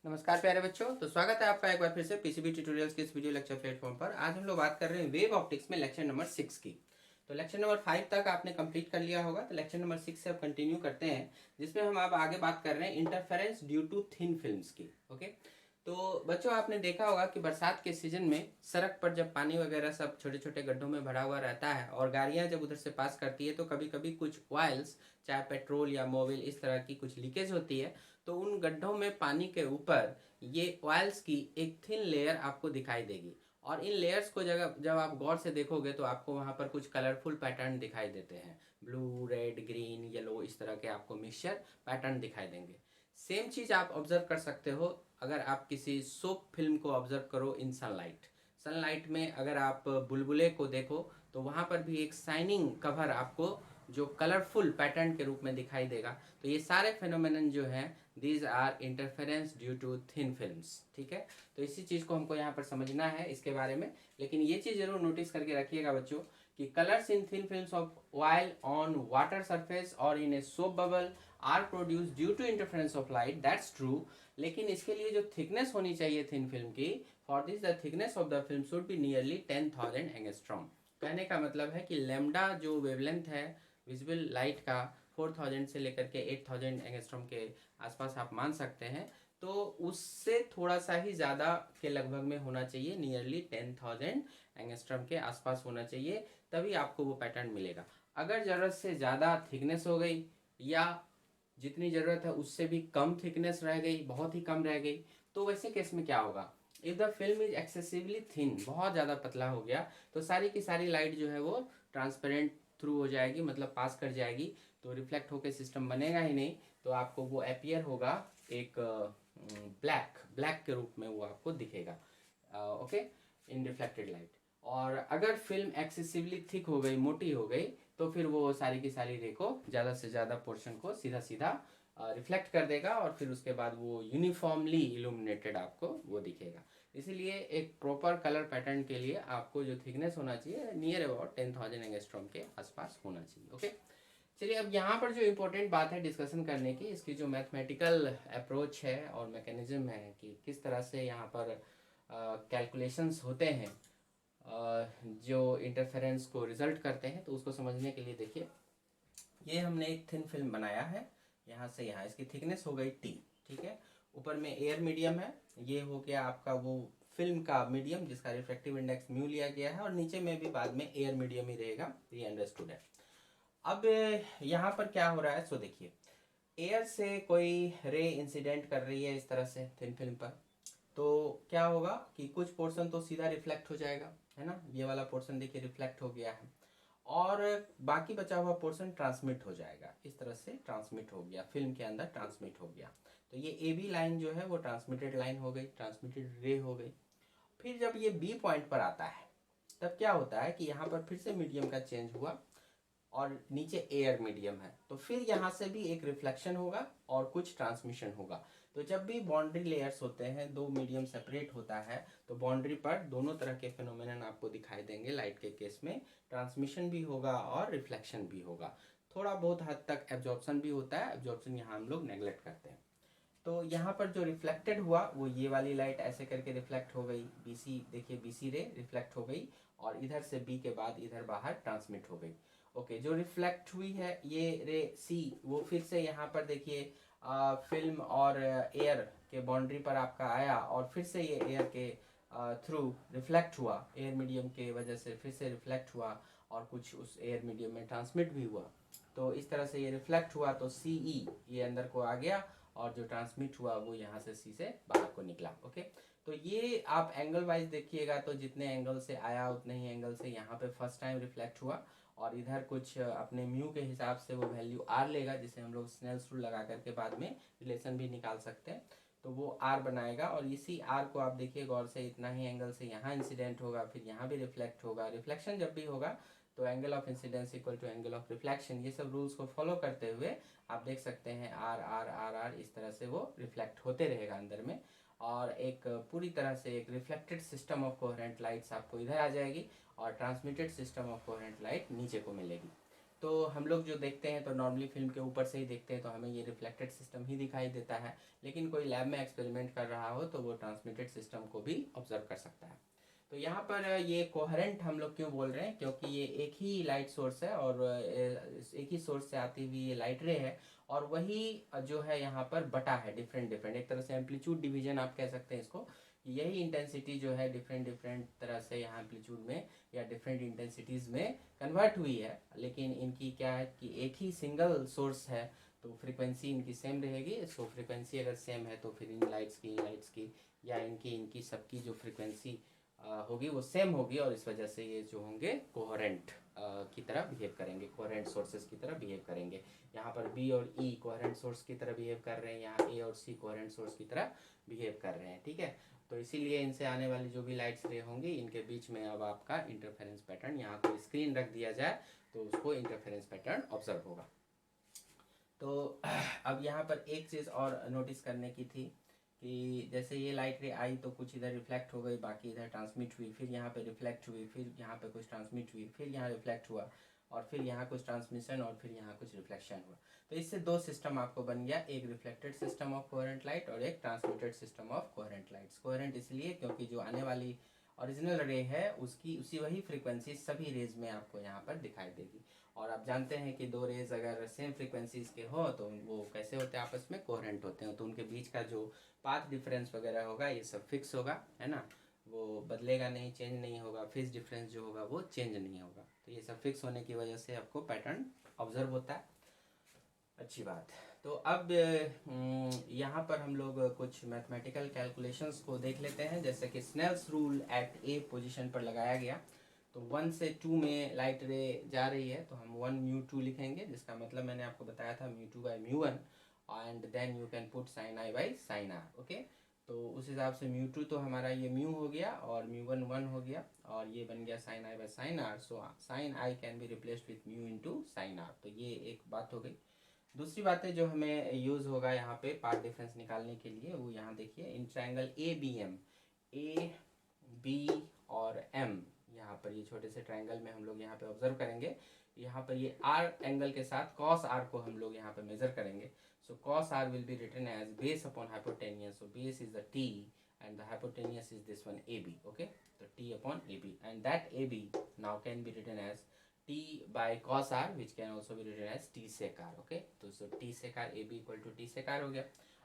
नमस्कार प्यारे बच्चों। तो स्वागत है आपका एक बार फिर से पीसीबी ट्यूटोरियल्स के इस वीडियो लेक्चर प्लेटफॉर्म पर। आज हम लोग बात कर रहे हैं वेव ऑप्टिक्स में लेक्चर नंबर 6 की। तो लेक्चर नंबर 5 तक आपने कंप्लीट कर लिया होगा, तो लेक्चर नंबर 6 से अब कंटिन्यू करते हैं, जिसमें हम अब आगे बात कर रहे हैं interference due to thin films की। ओके, तो बच्चों आपने देखा होगा कि बरसात के सीजन में सड़क पर जब पानी वगैरह सब छोटे छोटे गड्ढों में भरा हुआ रहता है और गाड़ियां जब उधर से पास करती है तो कभी कभी कुछ ऑयल्स, चाहे पेट्रोल या मोबिल, इस तरह की कुछ लीकेज होती है। तो उन गड्ढों में पानी के ऊपर ये ऑयल्स की एक थिन लेयर आपको दिखाई देगी, और इन लेयर्स को जब जब आप गौर से देखोगे तो आपको वहाँ पर कुछ कलरफुल पैटर्न दिखाई देते हैं। ब्लू, रेड, ग्रीन, येलो, इस तरह के आपको मिक्सचर पैटर्न दिखाई देंगे। सेम चीज़ आप ऑब्जर्व कर सकते हो अगर आप किसी सोप फिल्म को ऑब्जर्व करो इन सनलाइट। सनलाइट में अगर आप बुलबुले को देखो तो वहाँ पर भी एक शाइनिंग कवर आपको जो कलरफुल पैटर्न के रूप में दिखाई देगा। तो ये सारे फेनोमेनन जो हैं, these are interference due to thin films. ठीक है, तो इसी चीज़ को हमको यहाँ पर समझना है इसके बारे में। लेकिन ये चीज़ जरूर नोटिस करके रखिएगा बच्चों कि colours in thin films of oil on water surface और in a soap bubble are produce due to interference of light, that's true. लेकिन इसके लिए जो थिकनेस होनी चाहिए थिन फिल्म की, for this the thickness of the film should be nearly 10,000 angstrom. कहने का मतलब है कि लेमडा जो वेवलेंथ है विजिबल लाइट का, 4,000 से लेकर के 8,000 एंगस्ट्रॉम के आसपास आप मान सकते हैं। तो उससे थोड़ा सा ही ज़्यादा के लगभग में होना चाहिए, नियरली 10,000 एंगस्ट्रॉम के आसपास होना चाहिए, तभी आपको वो पैटर्न मिलेगा। अगर ज़रूरत से ज़्यादा थिकनेस हो गई या जितनी ज़रूरत है उससे भी कम थिकनेस रह गई, बहुत ही कम रह गई, तो वैसे केस में क्या होगा? If the film is excessively thin, बहुत ज़्यादा पतला हो गया, तो सारी की सारी लाइट जो है वो ट्रांसपेरेंट थ्रू हो जाएगी, मतलब पास कर जाएगी, तो रिफ्लेक्ट होकर सिस्टम बनेगा ही नहीं। तो आपको वो अपीयर होगा एक ब्लैक ब्लैक के रूप में वो आपको दिखेगा, ओके, इन रिफ्लेक्टेड लाइट। और अगर फिल्म एक्सेसिवली थिक हो गई, मोटी हो गई, तो फिर वो सारी की सारी रे को, ज़्यादा से ज़्यादा पोर्शन को सीधा सीधा रिफ्लेक्ट कर देगा, और फिर उसके बाद वो यूनिफॉर्मली इल्यूमिनेटेड आपको वो दिखेगा। इसीलिए एक प्रॉपर कलर पैटर्न के लिए आपको जो थिकनेस होना चाहिए नियर अबाउट 10,000 एंगस्ट्रॉम के आसपास होना चाहिए। ओके, चलिए अब यहाँ पर जो इम्पोर्टेंट बात है डिस्कशन करने की, इसकी जो मैथमेटिकल अप्रोच है और मैकेनिज्म है कि किस तरह से यहाँ पर कैलकुलेशंस होते हैं जो इंटरफेरेंस को रिजल्ट करते हैं, तो उसको समझने के लिए देखिए, ये हमने एक थिन फिल्म बनाया है। यहाँ से यहाँ इसकी थिकनेस हो गई टी, ठीक है। ऊपर में एयर मीडियम है, ये हो गया आपका वो फिल्म का मीडियम जिसका रिफ्रेक्टिव इंडेक्स म्यू लिया गया है, और नीचे में भी बाद में एयर मीडियम ही रहेगा, ये अंडरस्टूड है। अब यहाँ पर क्या हो रहा है, सो देखिए, एयर से कोई रे इंसिडेंट कर रही है इस तरह से थिन फिल्म पर, तो क्या होगा कि कुछ पोर्शन तो सीधा रिफ्लेक्ट हो जाएगा, है ना। ये वाला पोर्शन देखिए रिफ्लेक्ट हो गया है, और बाकी बचा हुआ पोर्शन ट्रांसमिट हो जाएगा। इस तरह से ट्रांसमिट हो गया, फिल्म के अंदर ट्रांसमिट हो गया। तो ये ए बी लाइन जो है वो ट्रांसमिटेड लाइन हो गई, ट्रांसमिटेड रे हो गई। फिर जब ये बी पॉइंट पर आता है, तब क्या होता है कि यहाँ पर फिर से मीडियम का चेंज हुआ, और नीचे एयर मीडियम है, तो फिर यहाँ से भी एक रिफ्लेक्शन होगा और कुछ ट्रांसमिशन होगा। तो जब भी बाउंड्री लेयर्स होते हैं, दो मीडियम सेपरेट होता है, तो बाउंड्री पर दोनों तरह के फिनोमेनन आपको दिखाई देंगे। लाइट के केस में ट्रांसमिशन भी होगा और रिफ्लेक्शन भी होगा, थोड़ा बहुत हद तक एब्जॉर्प्शन भी होता है। एब्जॉर्प्शन यहाँ हम लोग नेग्लेक्ट करते हैं। तो यहाँ पर जो रिफ्लेक्टेड हुआ वो ये वाली लाइट ऐसे करके रिफ्लेक्ट हो गई, बी सी, देखिए बी सी रे रिफ्लेक्ट हो गई, और इधर से बी के बाद इधर बाहर ट्रांसमिट हो गई। ओके, जो रिफ्लेक्ट हुई है ये रे सी, वो फिर से यहाँ पर देखिए फिल्म और एयर के बाउंड्री पर आपका आया, और फिर से ये एयर के थ्रू रिफ्लेक्ट हुआ, एयर मीडियम के वजह से फिर से रिफ्लेक्ट हुआ, और कुछ उस एयर मीडियम में ट्रांसमिट भी हुआ। तो इस तरह से ये रिफ्लेक्ट हुआ, तो सी ई ये अंदर को आ गया, और जो ट्रांसमिट हुआ वो यहाँ से सी से बाहर को निकला। ओके, तो ये आप एंगल वाइज देखिएगा, तो जितने एंगल से आया उतने ही एंगल से यहाँ पे फर्स्ट टाइम रिफ्लेक्ट हुआ, और इधर कुछ अपने म्यू के हिसाब से वो वैल्यू आर लेगा, जिसे हम लोग स्नेल्स रूल लगा करके बाद में रिलेशन भी निकाल सकते हैं। तो वो आर बनाएगा, और इसी आर को आप देखिए गौर से, इतना ही एंगल से यहाँ इंसिडेंट होगा, फिर यहाँ भी रिफ्लेक्ट होगा। रिफ्लेक्शन जब भी होगा तो angle of incidence equal to angle of reflection, ये सब रूल्स को फॉलो करते हुए आप देख सकते हैं आर आर आर आर इस तरह से वो रिफ्लेक्ट होते रहेगा अंदर में, और एक पूरी तरह से एक reflected system of coherent lights आपको इधर आ जाएगी, और transmitted system of coherent light नीचे को मिलेगी। तो हम लोग जो देखते हैं तो नॉर्मली फिल्म के ऊपर से ही देखते हैं तो हमें ये रिफ्लेक्टेड सिस्टम ही दिखाई देता है, लेकिन कोई लैब में एक्सपेरिमेंट कर रहा हो तो वो ट्रांसमिटेड सिस्टम को भी ऑब्जर्व कर सकता है। तो यहाँ पर ये कोहेरेंट हम लोग क्यों बोल रहे हैं, क्योंकि ये एक ही लाइट सोर्स है और एक ही सोर्स से आती हुई ये लाइट रे है, और वही जो है यहाँ पर बटा है डिफरेंट डिफरेंट, एक तरह से एम्पलीट्यूड डिवीजन आप कह सकते हैं इसको। यही इंटेंसिटी जो है डिफरेंट डिफरेंट तरह से यहाँ एम्पलीट्यूड में या डिफरेंट इंटेंसिटीज़ में कन्वर्ट हुई है, लेकिन इनकी क्या है कि एक ही सिंगल सोर्स है तो फ्रीक्वेंसी इनकी सेम रहेगी। सो फ्रीक्वेंसी अगर सेम है तो फिर इन लाइट्स की या इनकी इनकी सबकी जो फ्रीक्वेंसी होगी वो सेम होगी, और इस वजह से ये जो होंगे कोहेरेंट की तरह बिहेव करेंगे, कोहेरेंट सोर्सेज की तरह बिहेव करेंगे। यहाँ पर बी और ई कोहेरेंट सोर्स की तरह बिहेव कर रहे हैं, यहाँ ए और सी कोहेरेंट सोर्स की तरह बिहेव कर रहे हैं, ठीक है। तो इसीलिए इनसे आने वाली जो भी लाइट्स रे होंगी इनके बीच में अब आपका इंटरफेरेंस पैटर्न, यहाँ कोई स्क्रीन रख दिया जाए तो उसको इंटरफेरेंस पैटर्न ऑब्जर्व होगा। तो अब यहाँ पर एक चीज़ और नोटिस करने की थी कि जैसे ये लाइट रे आई तो कुछ इधर रिफ्लेक्ट हो गई, बाकी इधर ट्रांसमिट हुई, फिर यहाँ पे रिफ्लेक्ट हुई, फिर यहाँ पे कुछ ट्रांसमिट हुई, फिर यहाँ रिफ्लेक्ट हुआ, और फिर यहाँ कुछ ट्रांसमिशन, और फिर यहाँ कुछ रिफ्लेक्शन हुआ। तो इससे दो सिस्टम आपको बन गया, एक reflected system of coherent light और एक transmitted system of coherent lights. Coherent इसलिए क्योंकि जो आने वाली ओरिजिनल रे है उसकी उसी वही फ्रीक्वेंसी सभी रेज में आपको यहाँ पर दिखाई देगी। और आप जानते हैं कि दो रेज अगर सेम फ्रीक्वेंसीज के हो तो वो कैसे होते हैं, आपस में कोहेरेंट होते हैं, तो उनके बीच का जो पाथ डिफरेंस वगैरह होगा ये सब फिक्स होगा, है ना, वो बदलेगा नहीं, चेंज नहीं होगा, फेज डिफरेंस जो होगा वो चेंज नहीं होगा। तो ये सब फिक्स होने की वजह से आपको पैटर्न ऑब्जर्व होता है। अच्छी बात। तो अब यहाँ पर हम लोग कुछ मैथमेटिकल कैलकुलेशंस को देख लेते हैं, जैसे कि स्नेल्स रूल एट ए पोजीशन पर लगाया गया। तो 1 से 2 में लाइट रे जा रही है तो हम 1 म्यू 2 लिखेंगे, जिसका मतलब मैंने आपको बताया था mu 2 by mu 1, and then you can put sine I by sine R, okay. तो उस हिसाब से म्यू 2 तो हमारा ये म्यू हो गया और म्यू 1 1 हो गया, और ये बन गया sine I by sine R. So sine I can be replaced with mu into sine R. तो ये एक बात हो गई। दूसरी बातें जो हमें यूज़ होगा यहाँ पे पार्ट डिफरेंस निकालने के लिए, वो यहाँ देखिए in triangle A B M, A B और एम, यहाँ पर ये छोटे से ट्रायंगल में हम लोग यहाँ पे ऑब्जर्व करेंगे, यहाँ पर ये आर एंगल के साथ कॉस आर को हम लोग यहाँ पे मेजर करेंगे। So cos R will be written as base upon hypotenuse, so base is the T and the hypotenuse is this one AB, okay। so T upon AB, and that AB now can be written as T by cos R, which can also be written as T sec R, okay। so T sec R AB equal to T sec R हो गया।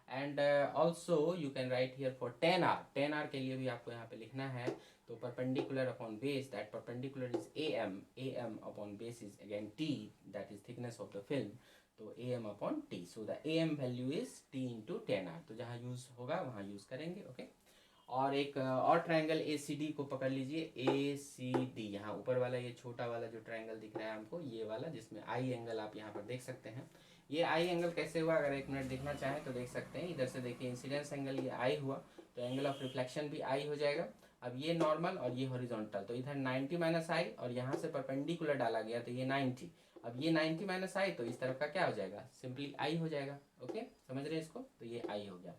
and also you can write here for tan R, tan R के लिए भी आपको यहाँ पे लिखना है, तो perpendicular upon base, that perpendicular is AM, AM upon base is again T, that is thickness of the film, तो AM upon T, so the AM value is T into tan R, तो जहाँ use होगा वहाँ use करेंगे, okay. और एक और triangle A C D को पकड़ लीजिए, ए सी डी, यहाँ ऊपर वाला ये छोटा वाला जो ट्रायंगल दिख रहा है हमको, ये वाला जिसमें आई एंगल आप यहाँ पर देख सकते हैं। ये आई एंगल कैसे हुआ, अगर एक मिनट देखना चाहें तो देख सकते हैं। इधर से देखिए इंसिडेंस एंगल ये आई हुआ, तो एंगल ऑफ रिफ्लेक्शन भी आई हो जाएगा। अब ये नॉर्मल और ये हॉरिजॉन्टल, तो इधर 90 माइनस आई और यहाँ से परपेंडिकुलर डाला गया तो ये 90। अब ये 90 माइनस आई तो इस तरफ का क्या हो जाएगा, सिंपली आई हो जाएगा, ओके, समझ रहे हैं इसको। तो ये आई हो गया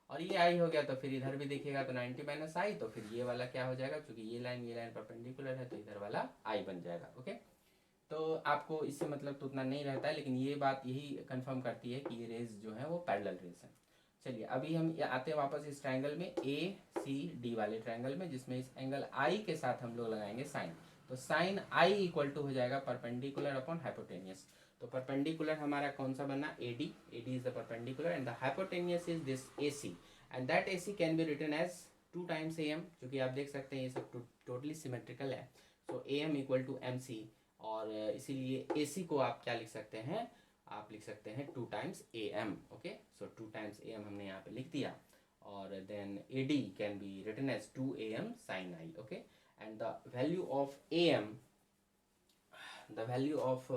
और ये आई हो गया, तो फिर इधर भी देखिएगा तो 90 माइनस आई, तो फिर ये वाला क्या हो जाएगा, क्योंकि ये लाइन परपेंडिकुलर है तो इधर वाला आई बन जाएगा, ओके। तो आपको इससे मतलब तो उतना नहीं रहता है, लेकिन ये बात यही कंफर्म करती है कि ये रेज जो है वो पैरेलल रेज है। चलिए अभी हम आते हैं वापस इस ट्रायंगल में, ए सी डी वाले ट्रायंगल में, जिसमें इस एंगल आई के साथ हम लोग लगाएंगे साइन। तो साइन आई इक्वल टू हो जाएगा परपेंडिकुलर अपॉन हाइपोटेनियस। तो परपेंडिकुलर हमारा कौन सा बना, AD, AD is the perpendicular and the hypotenuse is this AC, and that AC can be written as 2 times AM, क्योंकि आप देख सकते हैं ये सब टोटली सिमेट्रिकल है। सो AM इक्वल टू MC, और इसीलिए AC को आप क्या लिख सकते हैं, आप लिख सकते हैं 2 times AM, okay. So 2 times AM हमने यहाँ पे लिख दिया, और then AD can be written as 2 AM sin I, okay. And the value of AM, the value of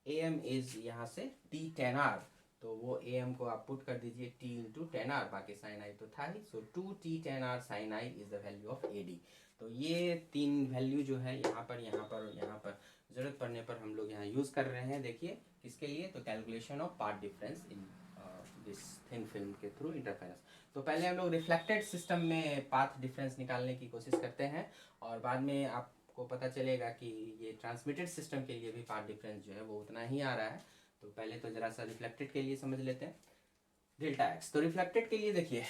AM is यहाँ से T tan R, तो वो AM को आप पुट कर दीजिए T इंटू tan R, बाकी sin I तो था ही। सो 2T tan R sin I is the value of AD। तो ये 3 वैल्यू जो है यहाँ पर ज़रूरत पड़ने पर हम लोग यहाँ यूज़ कर रहे हैं। देखिए किसके लिए, तो calculation of path difference in this thin film के थ्रू इंटरफेरेंस। तो पहले हम लोग रिफ्लेक्टेड सिस्टम में पाथ डिफरेंस निकालने की कोशिश करते हैं, और बाद में आपको आपको पता चलेगा कि ये ट्रांसमिटेड सिस्टम के लिए भी पाथ डिफरेंस जो है वो उतना ही आ रहा है। तो पहले तो ज़रा सा रिफ्लेक्टेड के लिए समझ लेते हैं डेल्टा एक्स। तो रिफ्लेक्टेड के लिए देखिए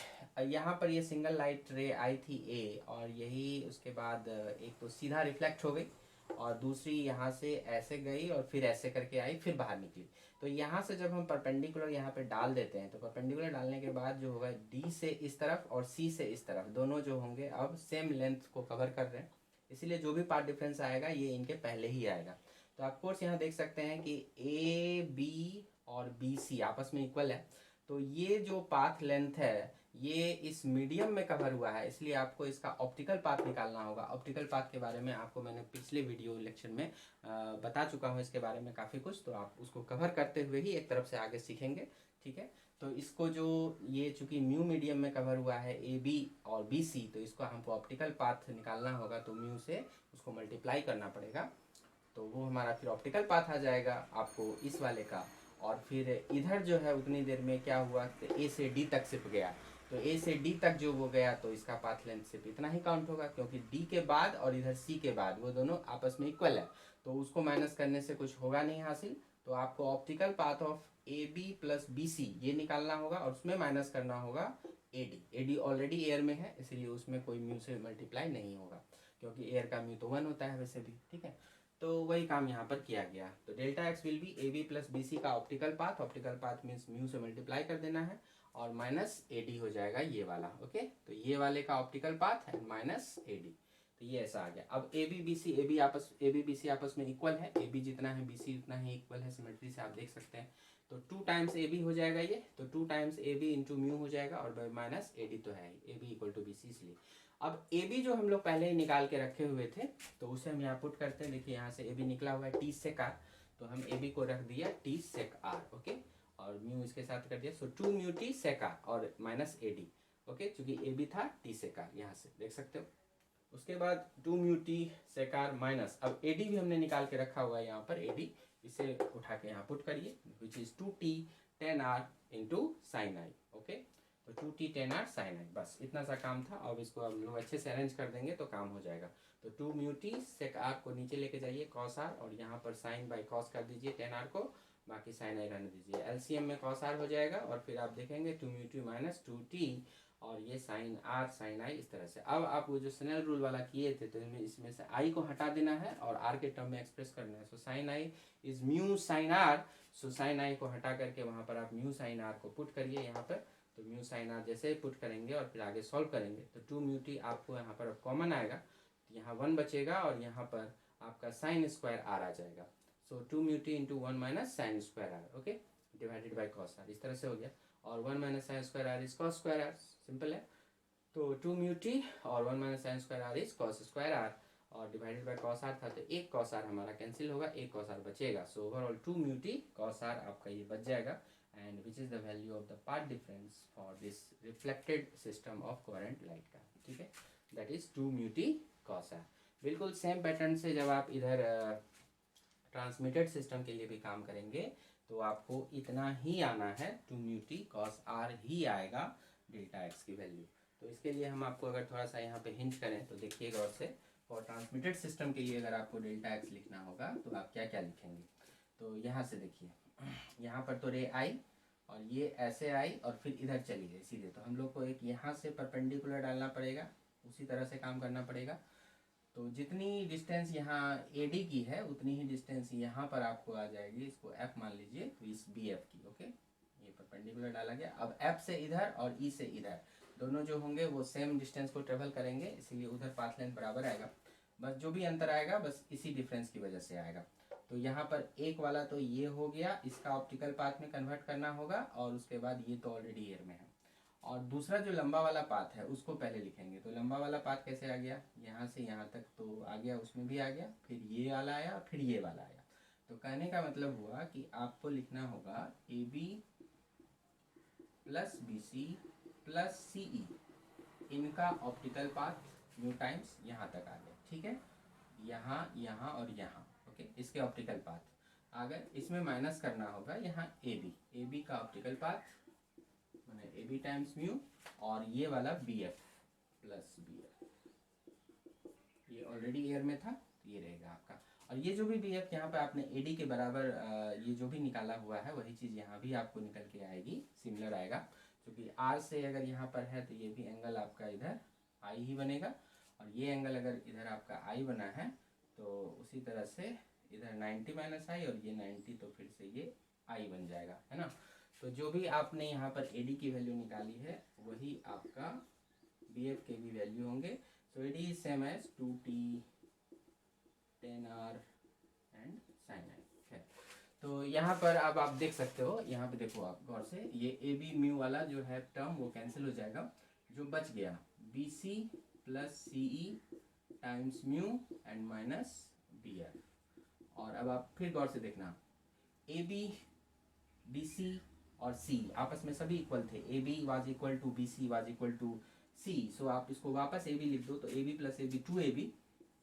यहाँ पर ये सिंगल लाइट रे आई थी ए, और यही उसके बाद एक तो सीधा रिफ्लेक्ट हो गई और दूसरी यहाँ से ऐसे गई और फिर ऐसे करके आई, फिर बाहर निकली। तो यहाँ से जब हम परपेंडिकुलर यहाँ पे डाल देते हैं तो परपेंडिकुलर डालने के बाद जो होगा डी से इस तरफ और सी से इस तरफ दोनों जो होंगे अब सेम लेंथ को कवर कर रहे हैं, इसीलिए जो भी पाथ डिफरेंस आएगा ये इनके पहले ही आएगा। तो आप कोर्स यहाँ देख सकते हैं कि ए बी और बी सी आपस में इक्वल है। तो ये जो पाथ लेंथ है ये इस मीडियम में कवर हुआ है, इसलिए आपको इसका ऑप्टिकल पाथ निकालना होगा। ऑप्टिकल पाथ के बारे में आपको मैंने पिछले वीडियो लेक्चर में बता चुका हूँ इसके बारे में काफ़ी कुछ, तो आप उसको कवर करते हुए ही एक तरफ से आगे सीखेंगे, ठीक है। तो इसको जो ये चूंकि म्यू मीडियम में कवर हुआ है ए बी और बी सी, तो इसको हमको ऑप्टिकल पाथ निकालना होगा, तो म्यू से उसको मल्टीप्लाई करना पड़ेगा, तो वो हमारा फिर ऑप्टिकल पाथ आ जाएगा आपको इस वाले का। और फिर इधर जो है उतनी देर में क्या हुआ कि ए से डी तक सिर्फ गया, तो ए से डी तक जो वो गया तो इसका पाथ लेंथ सिर्फ इतना ही काउंट होगा, क्योंकि डी के बाद और इधर सी के बाद वो दोनों आपस में इक्वल है, तो उसको माइनस करने से कुछ होगा नहीं हासिल। तो आपको optical path of A B plus B C ये निकालना होगा और उसमें माइनस करना होगा A D. A D already air में है इसलिए उसमें कोई म्यू से मल्टीप्लाई नहीं होगा, क्योंकि एयर का म्यू तो 1 होता है वैसे भी, ठीक है। तो वही काम यहाँ पर किया गया। तो delta X will be A B plus B C का optical path. Optical path means mu से मल्टीप्लाई कर देना है और माइनस ए डी हो जाएगा ये वाला, ओके। तो ये वाले का ऑप्टिकल पाथ है माइनस ए डी, तो ये ऐसा आ गया। अब A B B C A B B C आपस में इक्वल है, ए बी जितना है बी सी उतना ही इक्वल है, सिमेट्री से आप देख सकते हैं। तो 2 टाइम्स ए बी हो जाएगा ये, तो 2 times A B into mu हो जाएगा और माइनस ए डी तो है A B equal to B C, इसलिए अब ए बी जो हम लोग पहले ही निकाल के रखे हुए थे तो उसे हम यहाँ पुट करते हैं। देखिए यहाँ से ए बी निकला हुआ है टी सेक आर, तो हम ए बी को रख दिया टी सेक आर, ओके, और म्यू इसके साथ कर दिया, so 2 mu T sec R और माइनस ए डी, ओके, चूंकि ए बी था टी सेक आर, यहाँ से देख सकते हो। उसके बाद 2 mu T sec R minus, अब ए डी भी हमने निकाल के रखा हुआ है यहाँ पर, ए डी इसे उठा के यहाँ पुट करिए, which is 2t tan r into sine I, okay. तो 2t tan r साइन आई, बस इतना सा काम था। अब इसको हम लोग अच्छे से अरेंज कर देंगे तो काम हो जाएगा। तो 2 म्यू टी सेक आर को नीचे लेके जाइए कॉस आर, और यहाँ पर साइन बाई कॉस कर दीजिए tan r को, बाकी साइन आई रहने दीजिए। एलसीएम में कॉस आर हो जाएगा और फिर आप देखेंगे 2 म्यू टी माइनस 2t और ये साइन आर साइन आई, इस तरह से। अब आप वो जो स्नेल रूल वाला किए थे तो इसमें से आई को हटा देना है और आर के टर्म में एक्सप्रेस करना है। So sine I is mu sine R, so sine I को हटा करके वहाँ पर आप म्यू साइन आर को पुट करिए यहाँ पर। तो म्यू साइन आर जैसे पुट करेंगे और फिर आगे सॉल्व करेंगे तो 2 म्यू टी आपको यहाँ पर अब कॉमन आएगा, तो यहाँ 1 बचेगा और यहाँ पर आपका साइन स्क्वायर आर आ जाएगा। So 2 mu T into 1 minus sine square R, okay, divided by cos R, इस तरह से हो गया। और 1 minus sine square R is cos square R, simple है। तो 2 म्यू टी और 1 minus sine square R is cos square R, और डिवाइडेड बाय कॉस आर था तो एक कॉस आर हमारा कैंसिल होगा, एक कॉस आर बचेगा। So overall 2 mu T cos R आपका ये बच जाएगा, and which is the value of the path difference for this reflected system of coherent light का, ठीक है, that is 2 mu T cos R. बिल्कुल सेम पैटर्न से जब आप इधर ट्रांसमिटेड सिस्टम के लिए भी काम करेंगे तो आपको इतना ही आना है, 2 म्यू टी कॉस आर ही आएगा डेल्टा एक्स की वैल्यू। तो इसके लिए हम आपको अगर थोड़ा सा यहाँ पे हिंट करें तो देखिए गौर से, फॉर ट्रांसमिटेड सिस्टम के लिए अगर आपको डेल्टा एक्स लिखना होगा तो आप क्या क्या लिखेंगे। तो यहाँ से देखिए, यहाँ पर तो रे आई और ये ऐसे आई और फिर इधर चली गई सीधे, तो हम लोग को एक यहाँ से परपेंडिकुलर डालना पड़ेगा, उसी तरह से काम करना पड़ेगा। तो जितनी डिस्टेंस यहाँ ए डी की है उतनी ही डिस्टेंस यहाँ पर आपको आ जाएगी, इसको एफ मान लीजिए, तो इस बी एफ की, ओके, ये परपेंडिकुलर डाला गया। अब एफ से इधर और ई से इधर दोनों जो होंगे वो सेम डिस्टेंस को ट्रेवल करेंगे, इसीलिए उधर पाथ लेंथ बराबर आएगा, बस जो भी अंतर आएगा बस इसी डिफरेंस की वजह से आएगा। तो यहाँ पर एक वाला तो ये हो गया, इसका ऑप्टिकल पाथ में कन्वर्ट करना होगा, और उसके बाद ये तो ऑलरेडी एयर में है, और दूसरा जो लंबा वाला पाथ है उसको पहले लिखेंगे। तो लंबा वाला पाथ कैसे आ गया, यहाँ से यहाँ तक तो आ गया, उसमें भी आ गया, फिर ये वाला आया, फिर ये वाला आया। तो कहने का मतलब हुआ कि आपको लिखना होगा A B plus B C plus C E, इनका ऑप्टिकल पाथ न्यू टाइम्स यहाँ तक आ गया, ठीक है, यहाँ यहाँ और यहाँ, ओके, इसके ऑप्टिकल पाथ आ गए। इसमें माइनस करना होगा यहाँ ए बी का ऑप्टिकल पाथ मैंने ए बी टाइम्स म्यू, और ये वाला B F plus B F, ये ऑलरेडी एयर में था तो ये रहेगा आपका। और ये जो भी BF यहाँ पे आपने AD के बराबर ये जो भी निकाला हुआ है वही चीज़ यहाँ भी आपको निकल के आएगी, सिमिलर आएगा। क्योंकि R से अगर यहाँ पर है तो ये भी एंगल आपका इधर I ही बनेगा, और ये एंगल अगर इधर आपका I बना है तो उसी तरह से इधर 90 माइनस I और ये 90, तो फिर से ये I बन जाएगा, है ना। तो जो भी आपने यहाँ पर AD की वैल्यू निकाली है वही आपका BF के भी वैल्यू होंगे। So AD is same as 2t tan r and sin i है। तो यहाँ पर अब आप देख सकते हो, यहाँ पे देखो आप गौर से, ये AB म्यू वाला जो है टर्म वो कैंसिल हो जाएगा। जो बच गया BC plus CE times mu and minus BF। और अब आप फिर गौर से देखना, AB BC और C आपस में सभी इक्वल थे। AB was equal to BC was equal to C। So आप इसको वापस AB लिख दो, तो AB प्लस AB 2AB,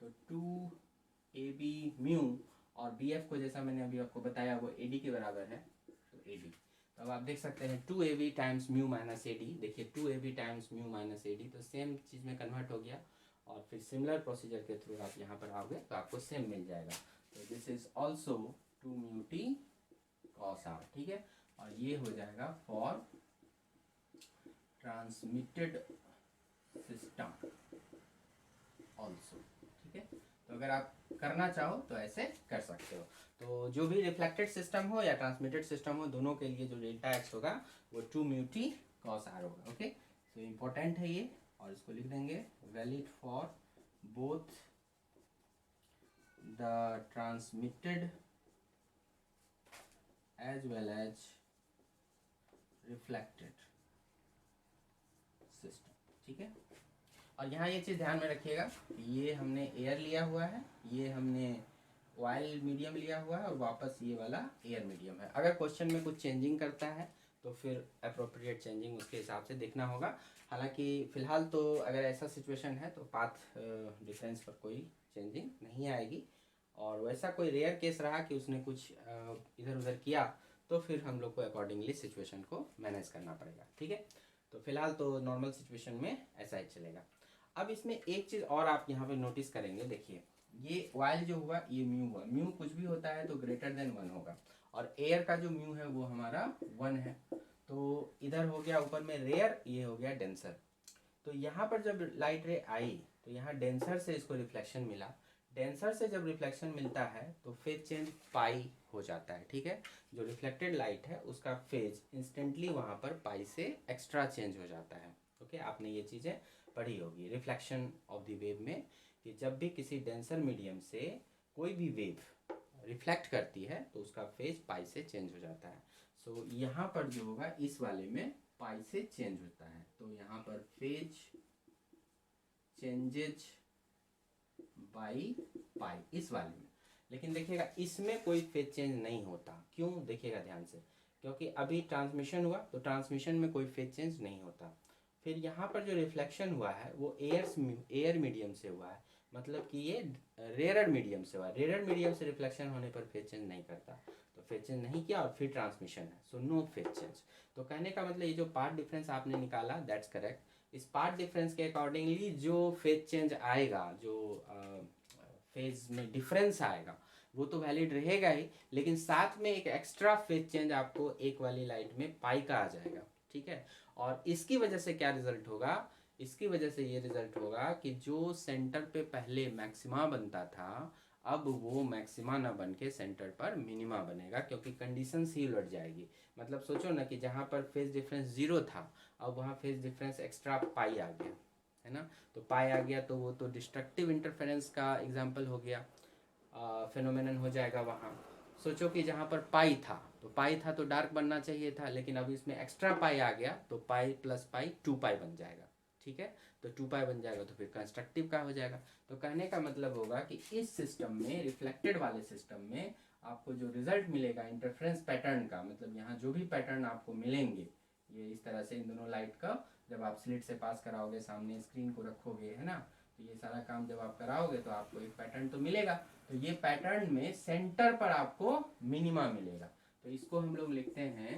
तो 2AB म्यू, और BF को जैसा मैंने अभी आपको बताया वो AD के बराबर है, तो AD। तो अब आप देख सकते हैं 2AB times mu minus AD, देखिए 2AB times mu minus AD, तो सेम चीज़ में कन्वर्ट हो गया। और फिर सिमिलर प्रोसीजर के थ्रू आप यहाँ पर आओगे तो आपको सेम मिल जाएगा। तो this is also 2 mu T cos R, ठीक है। और ये हो जाएगा फॉर ट्रांसमिटेड सिस्टम ऑल्सो, ठीक है। तो अगर आप करना चाहो तो ऐसे कर सकते हो। तो जो भी रिफ्लेक्टेड सिस्टम हो या ट्रांसमिटेड सिस्टम हो, दोनों के लिए जो डेल्टा एक्स होगा वो 2 म्यू टी कॉस आर होगा, ओके। सो इम्पोर्टेंट है ये, और इसको लिख देंगे valid for both the transmitted as well as reflected system, ठीक है। और यहाँ ये चीज़ ध्यान में रखिएगा, ये हमने एयर लिया हुआ है, ये हमने ऑयल मीडियम लिया हुआ है, और वापस ये वाला एयर मीडियम है। अगर क्वेश्चन में कुछ चेंजिंग करता है तो फिर अप्रोप्रिएट चेंजिंग उसके हिसाब से देखना होगा। हालांकि फ़िलहाल तो अगर ऐसा सिचुएशन है तो पाथ डिफरेंस पर कोई चेंजिंग नहीं आएगी। और वैसा कोई रेयर केस रहा कि उसने कुछ इधर उधर किया तो फिर हम लोग को अकॉर्डिंगली सिचुएशन को मैनेज करना पड़ेगा, ठीक है। तो फिलहाल तो नॉर्मल सिचुएशन में ऐसा ही चलेगा। अब इसमें एक चीज़ और आप यहाँ पे नोटिस करेंगे, देखिए ये वाइल जो हुआ ये म्यू हुआ, म्यू कुछ भी होता है तो ग्रेटर देन 1 होगा, और एयर का जो म्यू है वो हमारा 1 है। तो इधर हो गया ऊपर में रेयर, ये हो गया डेंसर। तो यहाँ पर जब लाइट रे आई तो यहाँ डेंसर से इसको रिफ्लेक्शन मिला, डेंसर से जब रिफ्लेक्शन मिलता है तो फेज चेंज पाई हो जाता है, ठीक है। जो रिफ्लेक्टेड लाइट है उसका फेज इंस्टेंटली वहाँ पर पाई से एक्स्ट्रा चेंज हो जाता है, ओके। आपने ये चीज़ें पढ़ी होगी रिफ्लेक्शन ऑफ द वेव में, कि जब भी किसी डेंसर मीडियम से कोई भी वेव रिफ्लेक्ट करती है तो उसका फेज पाई से चेंज हो जाता है। सो यहाँ पर जो होगा इस वाले में पाई से चेंज होता है, तो यहाँ पर फेज चेंजेज बाई पाई इस वाले में। लेकिन देखिएगा इसमें कोई फेज चेंज नहीं होता, क्यों, देखिएगा ध्यान से, क्योंकि अभी ट्रांसमिशन हुआ तो ट्रांसमिशन में कोई फेज चेंज नहीं होता। फिर यहाँ पर जो रिफ्लेक्शन हुआ है वो एयर मीडियम से हुआ है, मतलब कि ये रेयर मीडियम से हुआ है। रेयर मीडियम से रिफ्लेक्शन होने पर फेज चेंज नहीं करता, तो फेज चेंज नहीं किया और फिर ट्रांसमिशन है, सो नो फेज चेंज। तो कहने का मतलब ये जो पार्ट डिफरेंस आपने निकाला दैट्स करेक्ट। इस पार्ट डिफरेंस के अकॉर्डिंगली जो फेज चेंज आएगा, जो फेज में डिफरेंस आएगा वो तो वैलिड रहेगा ही, लेकिन साथ में एक एक्स्ट्रा फेज चेंज आपको एक वाली लाइट में पाई का आ जाएगा, ठीक है। और इसकी वजह से क्या रिजल्ट होगा, इसकी वजह से ये रिजल्ट होगा कि जो सेंटर पे पहले मैक्सिमा बनता था अब वो मैक्सिमा ना बन के सेंटर पर मिनिमा बनेगा, क्योंकि कंडीशंस ही उलट जाएगी। मतलब सोचो ना कि जहाँ पर फेज डिफरेंस 0 था अब वहाँ फेज डिफरेंस एक्स्ट्रा पाई आ गया, है ना। तो पाई आ गया तो वो तो डिस्ट्रक्टिव इंटरफेरेंस का एग्जाम्पल हो गया, फिनोमेनन हो जाएगा वहाँ। सोचो कि जहाँ पर पाई था तो डार्क बनना चाहिए था, लेकिन अब इसमें एक्स्ट्रा पाई आ गया तो पाई प्लस पाई 2 पाई बन जाएगा, ठीक है। तो 2 पाई बन जाएगा तो फिर कंस्ट्रक्टिव का हो जाएगा। तो कहने का मतलब होगा कि इस सिस्टम में, रिफ्लेक्टेड वाले सिस्टम में आपको जो रिजल्ट मिलेगा इंटरफेरेंस पैटर्न का, मतलब यहाँ जो भी पैटर्न आपको मिलेंगे ये इस तरह से, इन दोनों लाइट का जब आप स्लिट से पास कराओगे, सामने स्क्रीन को रखोगे, है ना, तो ये सारा काम जब आप कराओगे तो आपको एक पैटर्न तो मिलेगा। तो ये पैटर्न में सेंटर पर आपको मिनिमा मिलेगा, तो इसको हम लोग लिखते हैं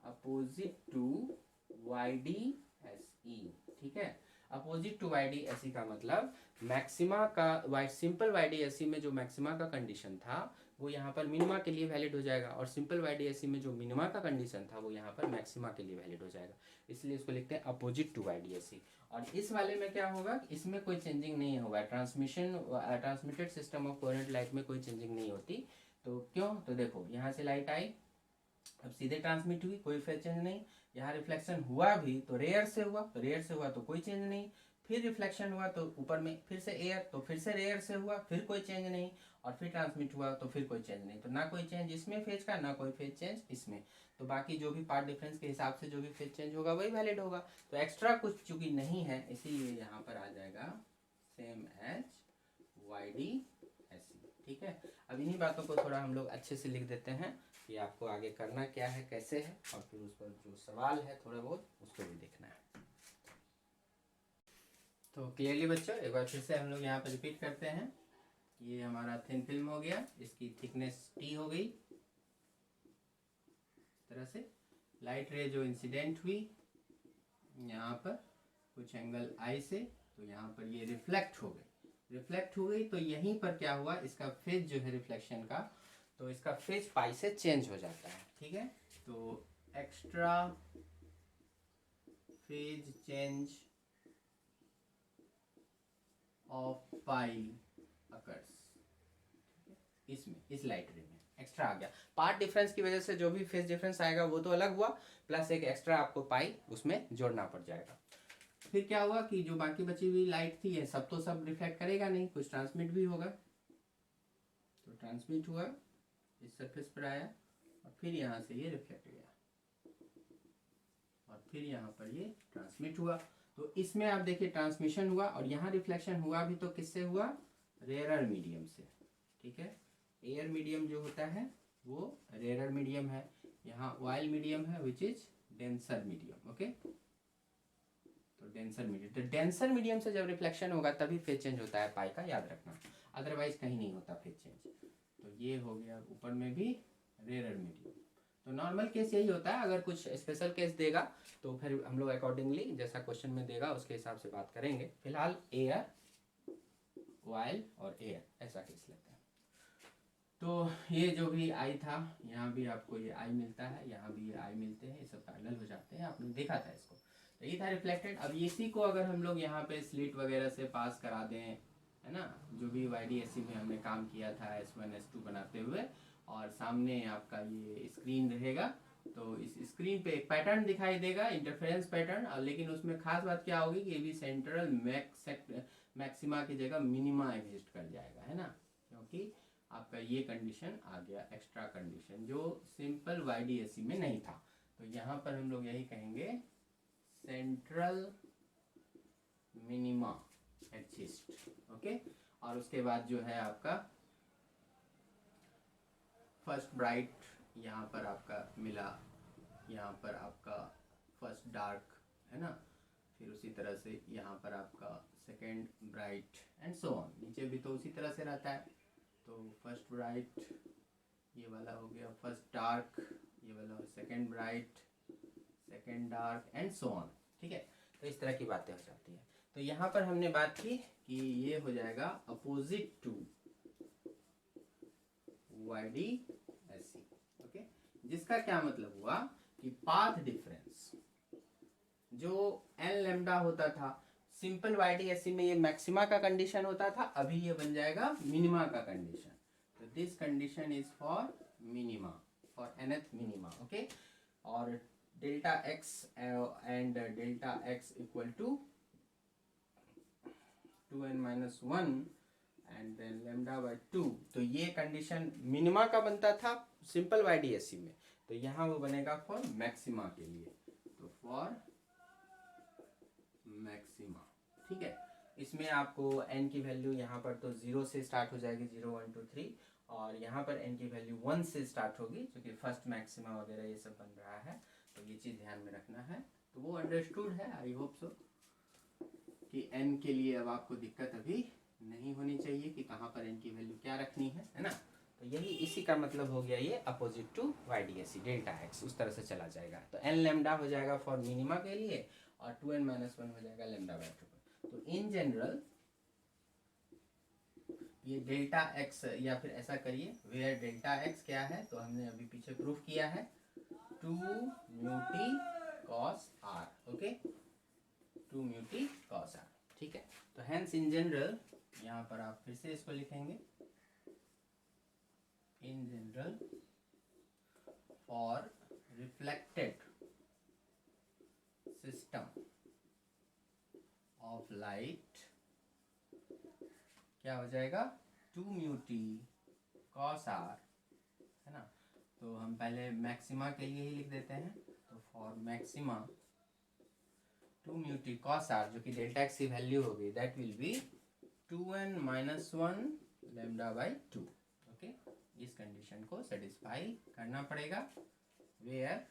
अपोजिट टू YDSE, ठीक है। Opposite to Y D S C का मतलब मैक्सिमा का simple Y D S C में जो मैक्सिमा का कंडीशन था वो यहाँ पर मिनिमा के लिए वैलिड हो जाएगा, और simple Y D S C में जो मिनिमा का कंडीशन था वो यहाँ पर मैक्सिमा के लिए वैलिड हो जाएगा, इसलिए इसको लिखते हैं opposite to Y D S C. और इस वाले में क्या होगा, इसमें कोई चेंजिंग नहीं होगा, transmitted system of coherent light में कोई चेंजिंग नहीं होती। तो क्यों, तो देखो यहाँ से लाइट आई, अब सीधे ट्रांसमिट हुई, कोई फेज चेंज नहीं। यहाँ रिफ्लेक्शन हुआ भी तो रेयर से हुआ, तो रेयर से हुआ तो कोई चेंज नहीं। फिर रिफ्लेक्शन हुआ तो ऊपर में फिर से एयर, तो फिर से रेयर से हुआ, फिर कोई चेंज नहीं। और फिर ट्रांसमिट हुआ तो फिर कोई चेंज नहीं, तो ना कोई चेंज इसमें फेज का, ना कोई फेज चेंज इसमें। तो बाकी जो भी पार्ट डिफरेंस के हिसाब से जो भी फेज चेंज होगा वही वैलिड होगा। तो एक्स्ट्रा कुछ चूंकि नहीं है इसीलिए यहाँ पर आ जाएगा same as Y D S C. ठीक है, अब इन्हीं बातों को थोड़ा हम लोग अच्छे से लिख देते हैं कि आपको आगे करना क्या है, कैसे है, और फिर उस पर जो सवाल है थोड़ा बहुत उसको भी देखना है। तो क्लियरली बच्चों एक बार फिर से हम लोग यहाँ पर रिपीट करते हैं। ये हमारा थिन फिल्म हो गया, इसकी थिकनेस टी हो गई, इस तरह से लाइट रे जो इंसिडेंट हुई यहाँ पर कुछ एंगल आई से, तो यहाँ पर ये रिफ्लेक्ट हो गई, तो यहीं पर क्या हुआ, इसका फेज जो है रिफ्लेक्शन का, तो इसका फेज पाई से चेंज हो जाता है। ठीक है, तो extra phase change of pi occurs, इसमें इस लाइट रे में एक्स्ट्रा आ गया। पार्ट डिफरेंस की वजह से जो भी फेज डिफरेंस आएगा वो तो अलग हुआ, प्लस एक एक्स्ट्रा आपको पाई उसमें जोड़ना पड़ जाएगा। फिर क्या हुआ कि जो बाकी बची हुई लाइट थी ये सब तो सब रिफ्लेक्ट करेगा नहीं, कुछ ट्रांसमिट भी होगा, तो ट्रांसमिट हुआ, इस सरफेस पर आया, और फिर यहाँ से ये रिफ्लेक्ट गया, और फिर यहाँ पर ये ट्रांसमिट हुआ। तो इसमें आप देखिए ट्रांसमिशन हुआ, और यहाँ रिफ्लेक्शन हुआ भी तो किससे हुआ, रेयरर मीडियम से। ठीक है, एयर मीडियम जो होता है वो रेयरर मीडियम है, यहाँ ऑयल मीडियम है which is denser medium. Okay, तो डेंसर मीडियम, तो डेंसर मीडियम से जब रिफ्लेक्शन होगा तभी फेज चेंज होता है पाई का, याद रखना, अदरवाइज कहीं नहीं होता फेज चेंज। तो ये हो गया ऊपर में भी रेयरर मीडियम। तो नॉर्मल केस यही होता है, अगर कुछ स्पेशल केस देगा तो फिर हम लोग अकॉर्डिंगली जैसा क्वेश्चन में देगा उसके हिसाब से बात करेंगे। फिलहाल एयर, ऑयल और एयर ऐसा केस लेते हैं। तो ये जो भी आई था, यहाँ भी आपको ये आई मिलता है, यहाँ भी ये आई मिलते हैं, ये सब पैरेलल हो जाते हैं, आपने देखा था इसको। तो ये था रिफ्लेक्टेड। अब इसी को अगर हम लोग यहाँ पे स्लिट वगैरह से पास करा दें, है ना, जो भी YDSC में हमने काम किया था S1 S2 बनाते हुए, और सामने आपका ये स्क्रीन रहेगा, तो इस स्क्रीन पे एक पैटर्न दिखाई देगा, इंटरफेरेंस पैटर्न, और लेकिन उसमें खास बात क्या होगी कि ये भी सेंट्रल मैक्सिमा की जगह मिनिमा एग्जिस्ट कर जाएगा, है ना, क्योंकि आपका ये कंडीशन आ गया, एक्स्ट्रा कंडीशन जो सिंपल YDSC में नहीं था। तो यहाँ पर हम लोग यही कहेंगे सेंट्रल मिनिमा एग्जिस्ट। ओके, और उसके बाद जो है आपका फर्स्ट ब्राइट यहाँ पर आपका मिला, यहाँ पर आपका फर्स्ट डार्क, है ना, फिर उसी तरह से यहाँ पर आपका second bright and so on, नीचे भी तो उसी तरह से रहता है। तो फर्स्ट ब्राइट ये वाला हो गया, फर्स्ट डार्क ये वाला, second bright, second dark and so on. ठीक है, तो इस तरह की बातें हो जाती है। तो यहाँ पर हमने बात की कि ये हो जाएगा अपोजिट टू YDSC। ओके, जिसका क्या मतलब हुआ कि पाथ डिफरेंस जो n लैम्डा होता था सिंपल YDSC में, ये मैक्सिमा का कंडीशन होता था, अभी ये बन जाएगा मिनिमा का कंडीशन। तो this condition is for minima, for nth minima. Okay, और delta x and delta x equal to 2n-1 and then lambda by 2। तो ये कंडीशन मिनिमा का बनता था सिंपल YDSC में, तो यहाँ वो बनेगा फॉर मैक्सिमा के लिए, तो फॉर मैक्सिमा। ठीक है, इसमें आपको n की वैल्यू यहाँ पर तो 0 से स्टार्ट हो जाएगी, 0 1 2 3, और यहाँ पर n की वैल्यू 1 से स्टार्ट होगी, क्योंकि फर्स्ट मैक्सिमा वगैरह ये सब बन रहा है, तो ये चीज़ ध्यान में रखना है। तो वो अंडरस्टूड है, आई होप सो, कि n के लिए अब आपको दिक्कत अभी नहीं होनी चाहिए कि कहाँ पर n की वैल्यू क्या रखनी है ना। तो यही इसी का मतलब हो गया ये opposite to YDSC, delta x उस तरह से चला जाएगा। तो n लैम्डा हो जाएगा फॉर मिनिमा के लिए, और 2n-1 हो जाएगा लैम्डा बाय 2। तो इन जनरल ये डेल्टा एक्स, या फिर ऐसा करिए वेयर डेल्टा एक्स क्या है, तो हमने अभी पीछे प्रूफ किया है 2 mu T cos are, okay 2 mu T cos R, ठीक है। तो हेंस इन जनरल, यहाँ पर आप फिर से इसको लिखेंगे इन जनरल और रिफ्लेक्टेड सिस्टम ऑफ लाइट क्या हो जाएगा 2 म्यू टी कॉस आर, है ना। तो हम पहले मैक्सिमा के लिए ही लिख देते हैं, तो for maxima 2 mu T cos R, जो कि डेल्टा एक्स की वैल्यू होगी, that will be 2n minus 1 lambda by 2, okay. इस कंडीशन को सेटिस्फाई करना पड़ेगा, वेयर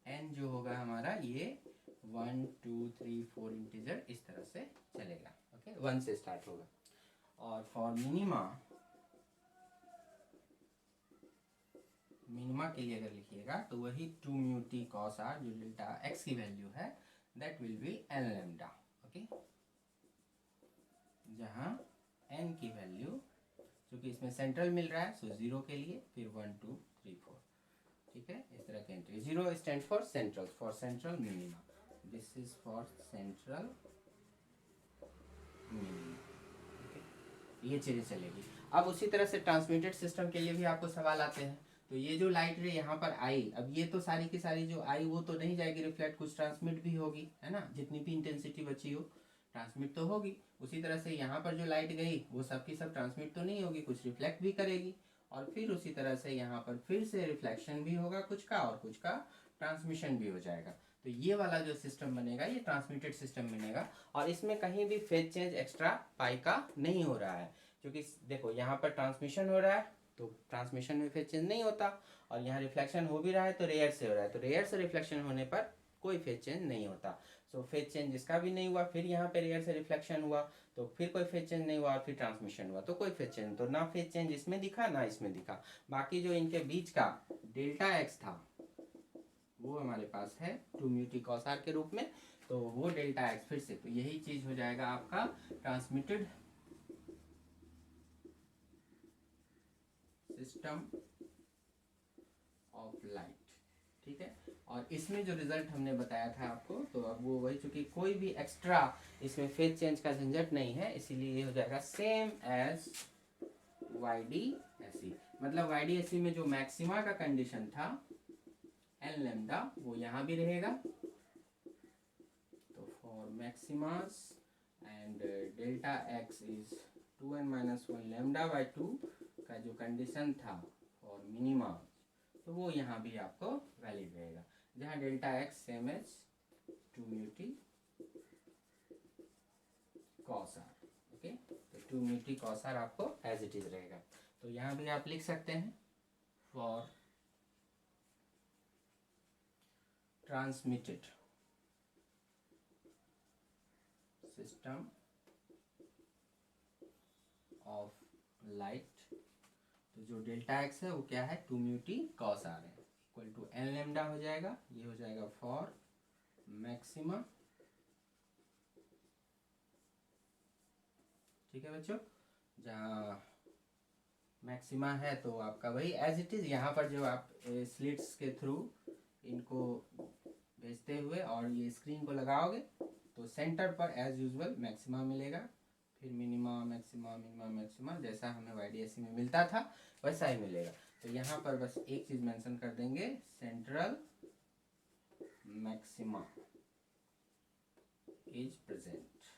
n जो होगा हमारा ये 1 2 3 4 इंटीजर इस तरह से चलेगा, ओके 1 से स्टार्ट होगा। और फॉर मिनिमा, मिनिमा के लिए अगर लिखिएगा तो वही 2 म्यू टी कॉस आर जो डेल्टा एक्स की वैल्यू है, that will be N lambda, okay, जहाँ n की वैल्यू क्योंकि इसमें सेंट्रल मिल रहा है, सो 0 के लिए, फिर 1 2 3 4, ठीक है, इस तरह के entry. 0 stand for central, for central minima, this is for central minima, ये चीज़ें चलेगी। अब उसी तरह से ट्रांसमिटेड सिस्टम के लिए भी आपको सवाल आते हैं। तो ये जो लाइट रे यहाँ पर आई, अब ये तो सारी की सारी जो आई वो तो नहीं जाएगी रिफ्लेक्ट, कुछ ट्रांसमिट भी होगी, है ना, जितनी भी इंटेंसिटी बची हो ट्रांसमिट तो होगी। उसी तरह से यहाँ पर जो लाइट गई वो सब की सब ट्रांसमिट तो नहीं होगी, कुछ रिफ्लेक्ट भी करेगी, और फिर उसी तरह से यहाँ पर फिर से रिफ्लेक्शन भी होगा कुछ का, और कुछ का ट्रांसमिशन भी हो जाएगा। तो ये वाला जो सिस्टम बनेगा ये ट्रांसमिटेड सिस्टम बनेगा, और इसमें कहीं भी फेज चेंज एक्स्ट्रा पाई का नहीं हो रहा है, क्योंकि देखो यहाँ पर ट्रांसमिशन हो रहा है तो ट्रांसमिशन में फेज चेंज नहीं होता, और यहाँ रिफ्लेक्शन हो भी रहा है तो रेयर से हो रहा है, तो रेयर से रिफ्लेक्शन होने पर कोई फेज चेंज नहीं होता। सो फेज चेंज जिसका भी नहीं हुआ, फिर यहाँ पे रेयर से रिफ्लेक्शन हुआ तो फिर कोई फेज चेंज नहीं हुआ, और फिर ट्रांसमिशन हुआ तो कोई फेज चेंज, तो ना फेज चेंज इसमें दिखा ना इसमें दिखा। बाकी जो इनके बीच का डेल्टा एक्स था वो हमारे पास है 2 म्यू टी कॉस आर के रूप में, तो वो डेल्टा एक्स फिर से, तो यही चीज हो जाएगा आपका ट्रांसमिटेड सिस्टम ऑफ लाइट, ठीक है। और इसमें जो रिजल्ट हमने बताया था आपको, तो अब वो वही, चूंकि कोई भी एक्स्ट्रा इसमें फेज चेंज का झंझट नहीं है, इसीलिए ये हो जाएगा सेम एज YDSE। मतलब YDSE में जो मैक्सिमा का कंडीशन था एन लेमडा, वो यहाँ भी रहेगा। तो for maximas and delta x is 2n minus 1 lambda by 2 का जो कंडीशन था फॉर मिनिमा, तो वो यहाँ भी आपको वैलिड रहेगा, जहाँ delta x same as 2 mu T cos are, okay. तो 2 म्यू टी कॉस आर आपको एज इट इज रहेगा। तो यहाँ भी आप लिख सकते हैं for transmitted system of light, तो जो डेल्टा एक्स है वो क्या है 2 म्यू टी कॉस आर है, इक्वल टू एन लेमडा हो जाएगा। ये हो जाएगा फॉर मैक्सिमा, ठीक है बच्चों। जहाँ मैक्सिमा है तो आपका वही एज इट इज, यहाँ पर जो आप स्लिट्स के थ्रू इनको भेजते हुए और ये स्क्रीन को लगाओगे तो सेंटर पर एज यूजुअल मैक्सिमा मिलेगा, फिर मिनिमा मैक्सिमा मिनिमा मैक्सिमा, जैसा हमें YDSE में मिलता था वैसा ही मिलेगा। तो यहाँ पर बस एक चीज मेंशन कर देंगे, सेंट्रल मैक्सिमा इज प्रेजेंट,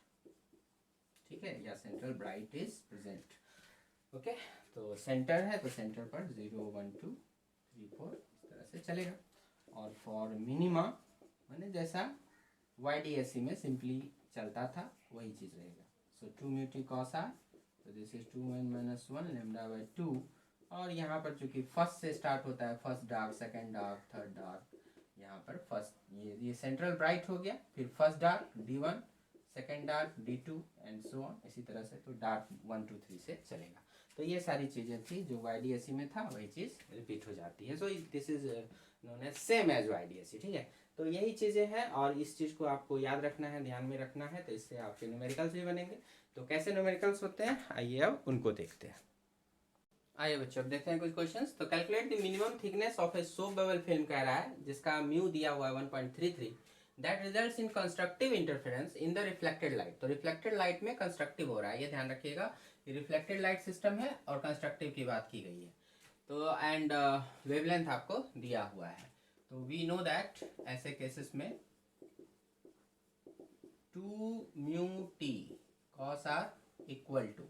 ठीक है, या central bright is present, okay. तो सेंटर है तो सेंटर पर 0 1 2 3 4 इस तरह से चलेगा। और फॉर मिनिमा मैंने जैसा YDSE में सिंपली चलता था वही चीज रहेगा। सो 2 म्यू टी कॉस आर, तो this is 2n minus 1 lambda by 2, और यहाँ पर चूंकि फर्स्ट से स्टार्ट होता है, first dark second dark third dark, यहाँ पर फर्स्ट ये सेंट्रल ब्राइट हो गया, फिर first dark D1, second dark D2 and so on, इसी तरह से तो डार्क 1 2 3 से चलेगा। तो ये सारी चीजें थी जो YDSE में था, वही चीज रिपीट हो जाती है। So this is known as same as YDSE, ठीक है। तो यही चीज़ें हैं और इस चीज़ को आपको याद रखना है, ध्यान में रखना है, तो इससे आपके न्यूमेरिकल्स भी बनेंगे। तो कैसे न्यूमेरिकल्स होते हैं आइए अब उनको देखते हैं। आइए बच्चों अब देखते हैं कुछ क्वेश्चंस। तो calculate the minimum thickness of A soap bubble film कह रहा है जिसका म्यू दिया हुआ है 1.33 that results in constructive interference in the reflected light. तो रिफ्लेक्टेड लाइट में कंस्ट्रक्टिव हो रहा है, ये ध्यान रखिएगा, ये रिफ्लेक्टेड लाइट सिस्टम है और कंस्ट्रक्टिव की बात की गई है। तो एंड वेवलेंथ आपको दिया हुआ है। तो वी नो दैट ऐसे केसेस में 2 mu T cos r equal to,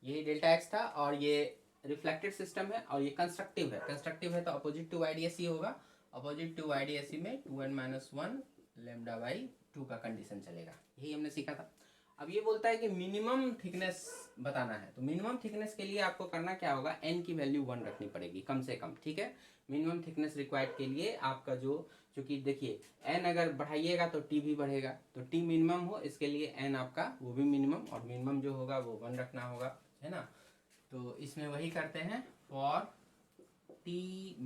ये डेल्टा एक्स था और ये रिफ्लेक्टेड सिस्टम है और ये कंस्ट्रक्टिव है। कंस्ट्रक्टिव है तो अपोजिट टू आईडीएसई होगा, अपोजिट टू आईडीएसई में 2n-1 लेमडा बाई 2 का कंडीशन चलेगा, यही हमने सीखा था। अब ये बोलता है कि मिनिमम थिकनेस बताना है। तो मिनिमम थिकनेस के लिए आपको करना क्या होगा, n की वैल्यू 1 रखनी पड़ेगी कम से कम, ठीक है। मिनिमम थिकनेस रिक्वायर्ड के लिए आपका जो, चूंकि देखिए n अगर बढ़ाइएगा तो t भी बढ़ेगा, तो t मिनिमम हो इसके लिए n आपका वो भी मिनिमम, और मिनिमम जो होगा वो 1 रखना होगा, है ना। तो इसमें वही करते हैं, for t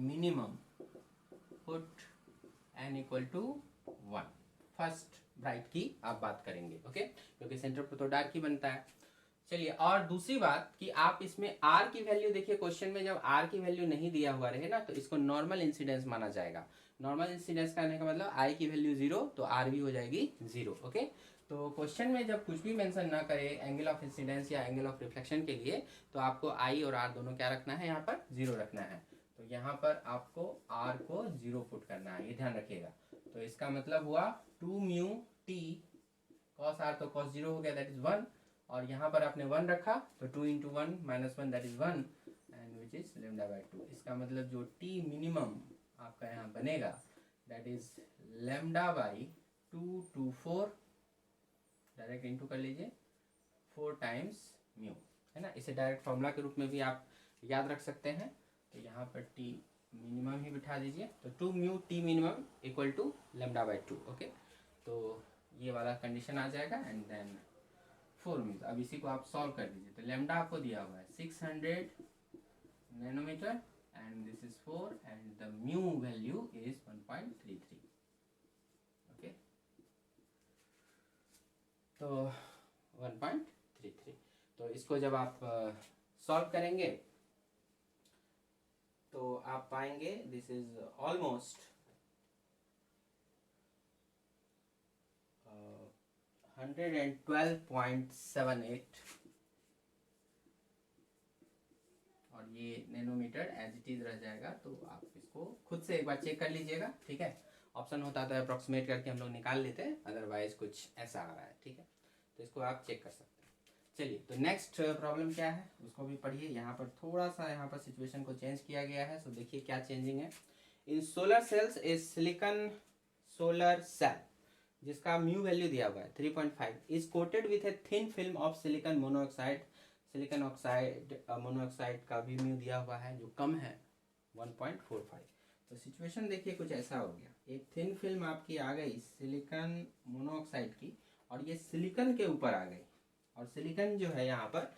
minimum put n equal to 1। First bright की आप बात करेंगे, ओके, क्योंकि सेंटर पर तो डार्क ही बनता है। चलिए, और दूसरी बात कि आप इसमें r की वैल्यू देखिए, क्वेश्चन में जब r की वैल्यू नहीं दिया हुआ रहे ना तो इसको नॉर्मल इंसिडेंस माना जाएगा। नॉर्मल इंसिडेंस करने का मतलब i की वैल्यू 0 तो r भी हो जाएगी 0, ओके। तो क्वेश्चन में जब कुछ भी मेंशन ना करे एंगल ऑफ इंसिडेंस या एंगल ऑफ रिफ्लेक्शन के लिए, तो आपको i और r दोनों क्या रखना है, यहाँ पर 0 रखना है। तो यहाँ पर आपको r को 0 पुट करना है, ये ध्यान रखिएगा। तो इसका मतलब हुआ 2 म्यू टी कॉस r, तो कॉस 0 हो गया, दैट इज 1, और यहाँ पर आपने 1 रखा तो 2 into 1 minus 1 that is 1 and which is lambda by 2। इसका मतलब जो t मिनिमम आपका यहाँ बनेगा that is lambda by 2 to 4, direct into कर लीजिए, 4 टाइम्स म्यू, है ना। इसे डायरेक्ट फॉर्मूला के रूप में भी आप याद रख सकते हैं। तो यहाँ पर t मिनिमम ही बिठा दीजिए, तो 2 mu t minimum equal to lambda by 2, okay. तो ये वाला कंडीशन आ जाएगा एंड देन 4 म्यू। अब इसी को आप सॉल्व कर दीजिए। तो लेमडा आपको दिया हुआ है 600 nanometre and this is 4 and the mu value is 1.33, okay. तो 1.33, तो इसको जब आप सॉल्व करेंगे तो आप पाएंगे दिस इज ऑलमोस्ट 112.78, और ये नैनोमीटर एज इट इज रह जाएगा। तो आप इसको खुद से एक बार चेक कर लीजिएगा, ठीक है। ऑप्शन होता तो अप्रॉक्सीमेट करके हम लोग निकाल लेते हैं, अदरवाइज कुछ ऐसा आ रहा है, ठीक है। तो इसको आप चेक कर सकते हैं। चलिए, तो नेक्स्ट प्रॉब्लम क्या है उसको भी पढ़िए। यहाँ पर थोड़ा सा यहाँ पर सिचुएशन को चेंज किया गया है, सो देखिए क्या चेंजिंग है। इन solar cells A silicon solar cell जिसका म्यू वैल्यू दिया हुआ है 3.5 is coated with a thin film of silicon monoxide. Silicon oxide monoxide का भी म्यू दिया हुआ है जो कम है 1.45। तो सिचुएशन देखिए कुछ ऐसा हो गया, एक थिन फिल्म आपकी आ गई सिलिकॉन मोनोऑक्साइड की और ये सिलिकॉन के ऊपर आ गई, और सिलिकॉन जो है यहाँ पर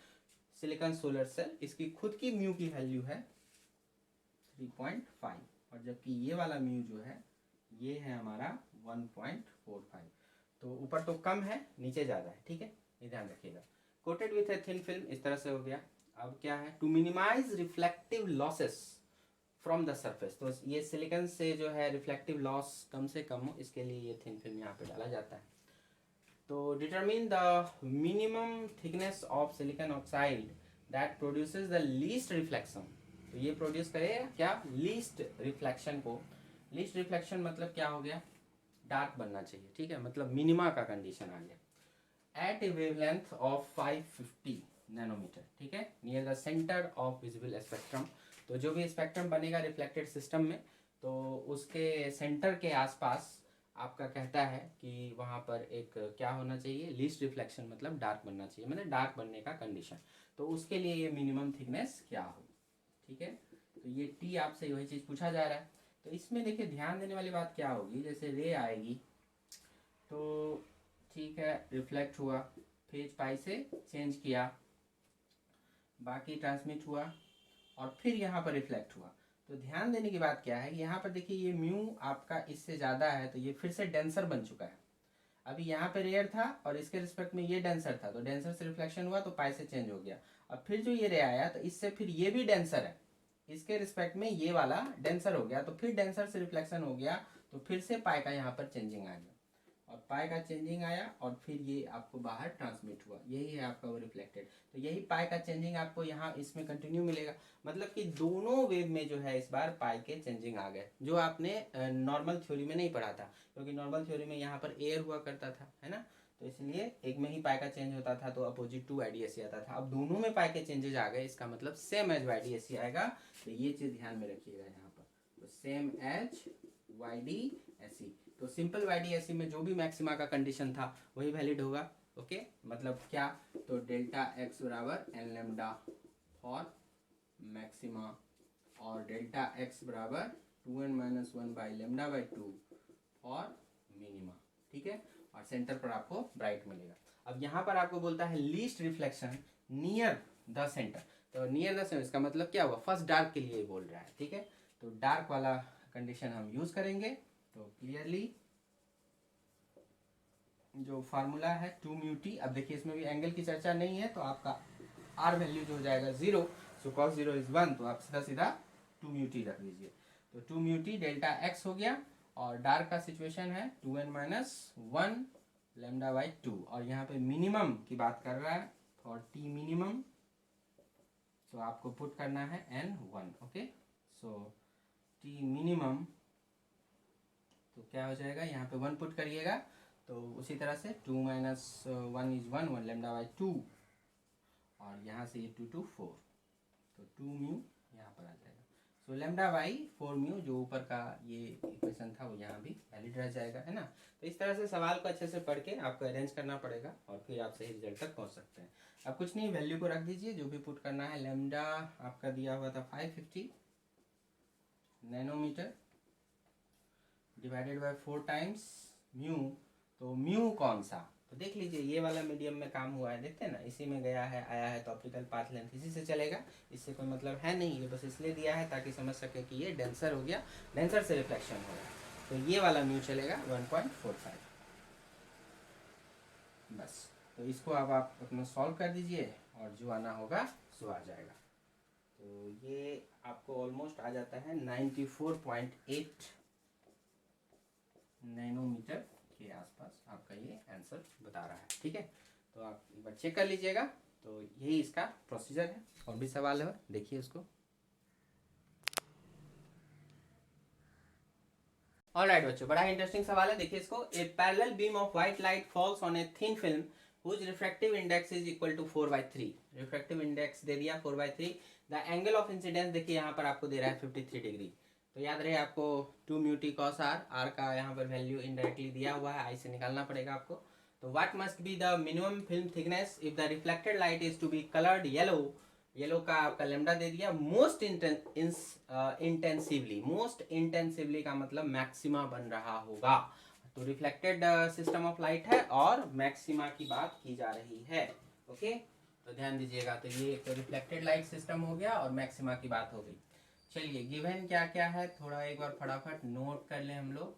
सिलिकॉन सोलर सेल, इसकी खुद की म्यू की वैल्यू है 3.5, और जबकि ये वाला म्यू जो है ये है हमारा 1.45। तो ऊपर तो कम है नीचे ज़्यादा है, ठीक है, ये ध्यान रखिएगा। Coated with a thin film इस तरह से हो गया। अब क्या है, to minimise reflective losses from the surface, तो ये सिलिकॉन से जो है रिफ्लेक्टिव लॉस कम से कम हो इसके लिए ये थिन फिल्म यहाँ पे डाला जाता है। तो determine the minimum thickness of silicon oxide that produces the least reflection. तो ये प्रोड्यूस करेगा क्या, लीस्ट रिफ्लेक्शन को। लीस्ट रिफ्लेक्शन मतलब क्या हो गया, डार्क बनना चाहिए, ठीक है, मतलब मिनिमा का कंडीशन आ गया। At a wavelength of 550 nanometre, ठीक है, near the centre of visible spectrum. तो जो भी स्पेक्ट्रम बनेगा रिफ्लेक्टेड सिस्टम में, तो उसके सेंटर के आसपास आपका कहता है कि वहाँ पर एक क्या होना चाहिए, लीस्ट रिफ्लेक्शन मतलब डार्क बनना चाहिए, मतलब डार्क बनने का कंडीशन। तो उसके लिए ये मिनिमम थिकनेस क्या हो, ठीक है। तो ये टी आपसे वही चीज़ पूछा जा रहा है। तो इसमें देखिए ध्यान देने वाली बात क्या होगी, जैसे रे आएगी तो ठीक है रिफ्लेक्ट हुआ, फेज पाई से चेंज किया, बाकी ट्रांसमिट हुआ और फिर यहाँ पर रिफ्लेक्ट हुआ। तो ध्यान देने की बात क्या है कि यहाँ पर देखिए ये म्यू आपका इससे ज़्यादा है तो ये फिर से डेंसर बन चुका है। अभी यहाँ पे रेयर था और इसके रिस्पेक्ट में ये डेंसर था, तो डेंसर से रिफ्लेक्शन हुआ तो पाई से चेंज हो गया। अब फिर जो ये रे आया तो इससे फिर ये भी डेंसर है, इसके रिस्पेक्ट में ये वाला डेंसर हो गया, तो फिर डेंसर से रिफ्लेक्शन हो गया, तो फिर से पाई का यहाँ पर चेंजिंग आ गया और पाई का चेंजिंग आया और फिर ये आपको बाहर ट्रांसमिट हुआ, यही है आपका वो रिफ्लेक्टेड। तो यही पाई का चेंजिंग आपको यहाँ इसमें कंटिन्यू मिलेगा। मतलब कि दोनों वेव में जो है इस बार पाई के चेंजिंग आ गए, जो आपने नॉर्मल थ्योरी में नहीं पढ़ा था, क्योंकि नॉर्मल थ्योरी में यहाँ पर एयर हुआ करता था, है ना, तो इसलिए एक में ही पाई का चेंज होता था तो अपोजिट टू वाईडीएससी आता था। अब दोनों में पाई के चेंजेस आ गए, इसका मतलब सेम एज वाईडीएससी आएगा, तो ये चीज़ ध्यान में रखिएगा यहाँ पर, तो सेम एज वाईडीएससी। तो सिंपल वाईडीएससी में जो भी मैक्सिमा का कंडीशन था वही वैलिड होगा। ओके, मतलब क्या, तो डेल्टा एक्स बराबर एन लेमडा फॉर मैक्सिमा और डेल्टा एक्स बराबर 2n-1 by lambda by 2 for minima. ठीक है, और सेंटर पर आपको ब्राइट मिलेगा। अब यहाँ पर आपको बोलता है least reflection near the centre, तो नियर द सेंटर इसका मतलब क्या हुआ, फर्स्ट डार्क के लिए बोल रहा है। ठीक है, तो डार्क वाला कंडीशन हम यूज करेंगे, तो क्लियरली जो फार्मूला है 2μt। अब देखिए इसमें भी एंगल की चर्चा नहीं है, तो आपका आर वैल्यू जो हो जाएगा 0, सो cos 0 इज 1, तो आप सीधा सीधा 2μt रख लीजिए, तो 2μt डेल्टा एक्स हो गया। और डार्क का सिचुएशन है 2n-1 लेमडा बाई 2, और यहाँ पे मिनिमम की बात कर रहा है फॉर टी मिनिमम, तो आपको पुट करना है n1। Okay, so T minimum, तो क्या हो जाएगा, यहाँ पे 1 पुट करिएगा, तो उसी तरह से 2-1 इज 1 लेमडा बाई 2, और यहाँ से ये 2 to 4, तो 2 म्यू यहाँ पर आ जाएगा। सो लेमडा बाई 4 म्यू जो ऊपर का ये इक्वेशन था वो यहाँ भी वैलिड रह जाएगा, है ना। तो इस तरह से सवाल को अच्छे से पढ़ के आपको अरेंज करना पड़ेगा और फिर आप सही रिजल्ट तक पहुँच सकते हैं। अब कुछ नहीं, वैल्यू को रख दीजिए जो भी पुट करना है। लेमडा आपका दिया हुआ था 550 nanometre divided by 4 times mu, तो म्यू कौन सा, तो देख लीजिए ये वाला मीडियम में काम हुआ है, देखते हैं ना, इसी में गया है आया है, तो ऑप्टिकल पाथ लेंथ इसी से चलेगा, इससे कोई मतलब है नहीं, ये बस इसलिए दिया है ताकि समझ सके कि ये डेंसर हो गया, डेंसर से रिफ्लेक्शन हो गया, तो ये वाला म्यू चलेगा 1.45 बस। तो इसको अब आप अपना सॉल्व कर दीजिए और जो आना होगा सो आ जाएगा। तो ये आपको ऑलमोस्ट आ जाता है 94.8 नैनोमीटर के आसपास आपका ये आंसर बता रहा है। ठीक है, तो आप एक बार चेक कर लीजिएगा। तो यही इसका प्रोसीजर है। और भी सवाल है, देखिए इसको। ऑलराइट बच्चों, बड़ा इंटरेस्टिंग सवाल है, देखिए इसको। A parallel beam of white light falls on a thin film whose refractive index is equal to 4/3। Refractive index दे दिया 4/3। द एंगल ऑफ इंसिडेंस देखिए यहाँ पर आपको दे रहा है 53 डिग्री। तो याद रहे आपको 2μt cos r, r का यहाँ पर वैल्यू इनडायरेक्टली दिया हुआ है, आई से निकालना पड़ेगा आपको। तो what must be the minimum film thickness if the reflected light is to be coloured yellow. Yellow का आपका लेमडा दे दिया। मोस्ट इंटेंसिवली, मोस्ट इंटेंसिवली का मतलब मैक्सिमा बन रहा होगा। तो रिफ्लेक्टेड सिस्टम ऑफ लाइट है और मैक्सिमा की बात की जा रही है। ओके, तो ध्यान दीजिएगा। तो ये एक रिफ्लेक्टेड लाइट सिस्टम हो गया और मैक्सिमा की बात हो गई। चलिए गिवन क्या क्या है थोड़ा एक बार फटाफट नोट कर लें हम लोग।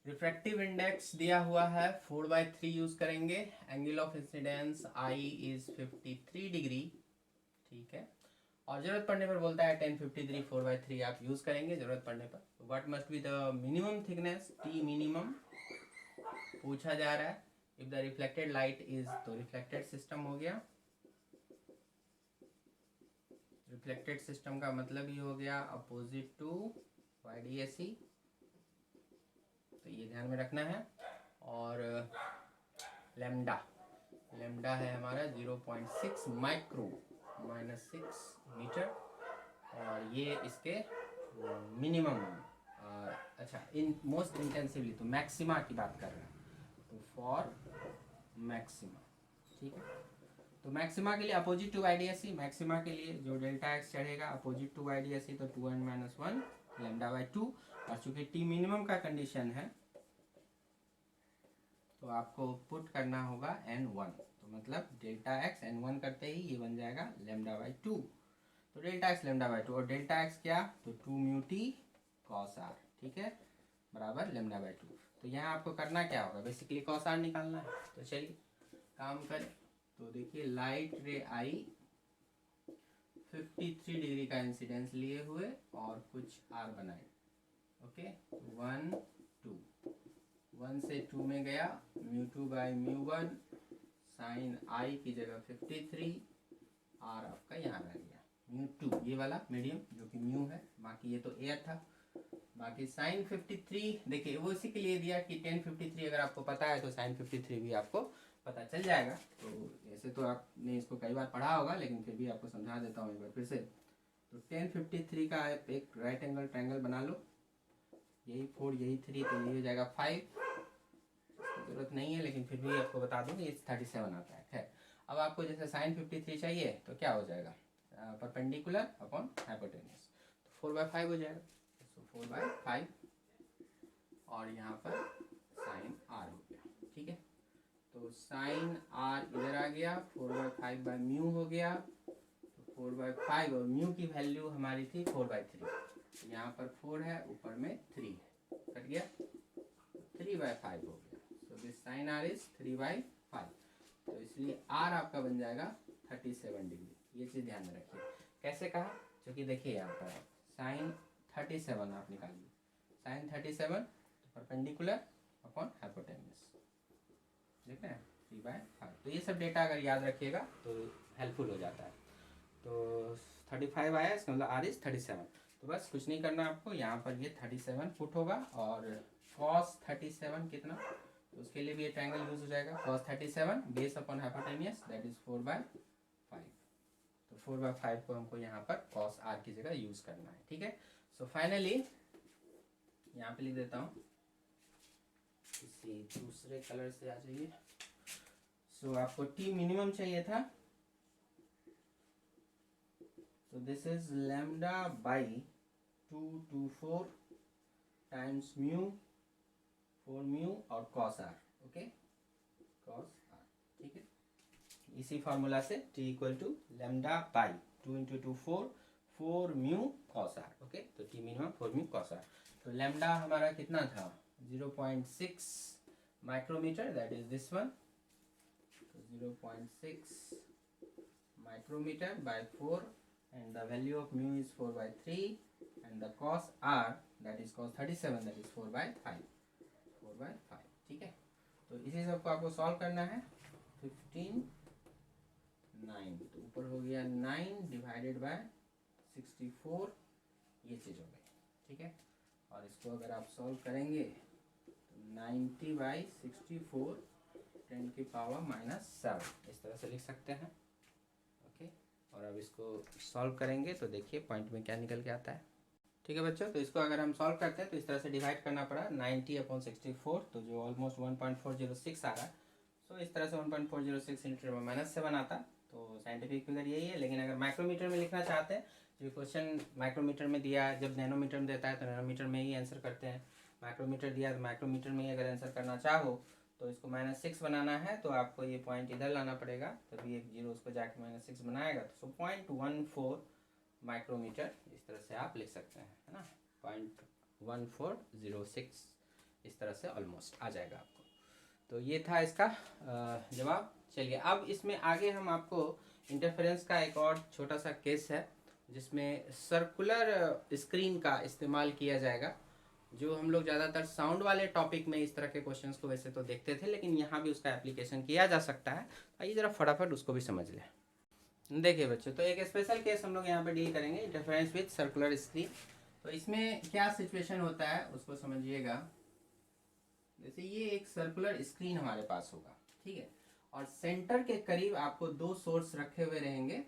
रिफ्रैक्टिव इंडेक्स दिया हुआ है 4/3 यूज करेंगे। Angle of incidence I is 53 degree. ठीक है, और जरूरत पड़ने पर बोलता है 1053 4/3 आप यूज करेंगे जरूरत पड़ने पर। What must be the minimum thickness, T minimum पूछा जा रहा है। If the reflected light is, तो रिफ्लेक्टेड सिस्टम हो गया। रिफ्लेक्टेड सिस्टम का मतलब ही हो गया अपोजिट टू वाईडीएससी, तो ये ध्यान में रखना है। और लेमडा, लेमडा है हमारा 0.6 माइक्रो -6 मीटर, और ये इसके मिनिमम, अच्छा इन मोस्ट इंटेंसिवली, तो मैक्सिमा की बात कर रहे हैं, तो फॉर मैक्सिमा। ठीक है, तो मैक्सिमा के लिए अपोजिट टू वाईडीएससी, मैक्सिमा के लिए जो डेल्टा एक्स चढ़ेगा अपोजिट टू वाईडीएससी, तो 2n-1 लेमडा बाई 2। और चूंकि टी मिनिमम का कंडीशन है तो आपको पुट करना होगा n1, तो मतलब डेल्टा एक्स n1 करते ही ये बन जाएगा लेमडा बाई 2। तो डेल्टा एक्स लेमडा बाई 2, और डेल्टा एक्स क्या, तो 2 म्यू टी कॉस आर, ठीक है, बराबर लेमडा बाई 2। तो यहाँ आपको करना क्या होगा, बेसिकली कॉस आर निकालना है। तो चलिए काम करें। तो देखिए लाइट रे आई 53 डिग्री का इंसिडेंस लिए हुए और कुछ आर बनाए, ओके, 1 2, 1 से 2 में गया, म्यू 2 बाई म्यू 1, साइन आई की जगह 53, आर आपका यहाँ रह गया म्यू 2, ये वाला मीडियम जो कि म्यू है, बाकी ये तो एयर था। बाकी साइन 53 देखिए वो इसी के लिए दिया कि tan 53 अगर आपको पता है तो साइन 53 भी आपको पता चल जाएगा। तो ऐसे तो आपने इसको कई बार पढ़ा होगा, लेकिन फिर भी आपको समझा देता हूँ एक बार फिर से। तो tan 53 का एक राइट एंगल ट्रायंगल बना लो, यही 4 यही 3, तो ये हो जाएगा 5, जरूरत नहीं है लेकिन फिर भी आपको बता दूँ ये 37 आता है। खैर अब आपको जैसे साइन 53 चाहिए तो क्या हो जाएगा, परपेंडिकुलर अपॉन हाइपोटेन्यूज, तो 4/5 हो जाएगा। तो 4/5 और यहाँ पर साइन आर हो गया, ठीक है। तो साइन आर इधर आ गया, 4/5 बाई म्यू हो गया, तो 4/5 और म्यू की वैल्यू हमारी थी 4/3, तो यहाँ पर 4 है, ऊपर में 3 है, कट गया, 3/5 हो गया। So this sine r is 3/5, तो इसलिए आर आपका बन जाएगा 37 डिग्री। ये चीज़ ध्यान में रखिए। कैसे कहा, क्योंकि देखिए यहाँ पर साइन 37 आप निकालिए, साइन 37 तो परपेंडिकुलर अपॉन हाइपोटेन्यूज, देख रहे हैं 3/5। तो ये सब डेटा अगर याद रखिएगा तो हेल्पफुल हो जाता है। तो 35 आया, इसका मतलब आर इज 37। तो बस कुछ नहीं करना आपको, यहाँ पर ये 37 फुट होगा, और cos 37 कितना, तो उसके लिए भी ये ट्रायंगल यूज हो जाएगा। cos 37 base upon hypotenuse that is 4/5, तो 4/5 को हमको यहाँ पर cos r की जगह यूज करना है, ठीक है। सो फाइनली यहाँ पे लिख देता हूँ, किसी दूसरे कलर से आ जाइए। सो आपको टी मिनिमम चाहिए था, तो this is lambda by 224 times mu 4 mu और cos r, okay, cos r, ठीक है। इसी फार्मूला से t equal to lambda by 2 × 2 4 mu cos r, ओके। तो t minimum 4 mu cos r, तो लैम्डा हमारा कितना था 0.6 micrometre, that is this one, तो 0.6 micrometer by 4, and the value of mu is 4/3, and the cos r that is cos 37 that is 4/5, 4/5, ठीक है। तो इसी सब को आपको सॉल्व करना है। 15 9, तो ऊपर हो गया 9 डिवाइडेड बाय 64, ये चीज़ हो गई, ठीक है। और इसको अगर आप सॉल्व करेंगे तो 90/64 10⁻⁻7 इस तरह से लिख सकते हैं, ओके। और अब इसको सॉल्व करेंगे तो देखिए पॉइंट में क्या निकल के आता है, ठीक है बच्चों। तो इसको अगर हम सॉल्व करते हैं तो इस तरह से डिवाइड करना पड़ा 90/64, तो जो ऑलमोस्ट 1.406 आ रहा है। सो इस तरह से 1.406 × 10⁻⁷ आता, तो साइंटिफिक फिगर यही है। लेकिन अगर माइक्रोमीटर में लिखना चाहते हैं, जो क्वेश्चन माइक्रोमीटर में दिया है, जब नैनोमीटर में देता है तो नैनोमीटर में ही आंसर करते हैं, माइक्रोमीटर दिया तो माइक्रोमीटर में ही अगर आंसर करना चाहो तो इसको -6 बनाना है, तो आपको ये पॉइंट इधर लाना पड़ेगा, तभी एक जीरो उसको जाके -6 बनाएगा, तो 0.14 माइक्रोमीटर इस तरह से आप लिख सकते हैं, है ना, 0.1406 इस तरह से ऑलमोस्ट आ जाएगा आपको। तो ये था इसका जवाब। चलिए अब इसमें आगे हम आपको इंटरफेरेंस का एक और छोटा सा केस है, जिसमें सर्कुलर स्क्रीन का इस्तेमाल किया जाएगा, जो हम लोग ज़्यादातर साउंड वाले टॉपिक में इस तरह के क्वेश्चंस को वैसे तो देखते थे, लेकिन यहाँ भी उसका एप्लीकेशन किया जा सकता है। आइए ज़रा फटाफट उसको भी समझ लें। देखिए बच्चों, तो एक स्पेशल केस हम लोग यहाँ पे डील करेंगे, इंटरफेरेंस विद सर्कुलर स्क्रीन। तो इसमें क्या सिचुएशन होता है उसको समझिएगा। जैसे ये एक सर्कुलर स्क्रीन हमारे पास होगा, ठीक है, और सेंटर के करीब आपको 2 सोर्स रखे हुए रहेंगे,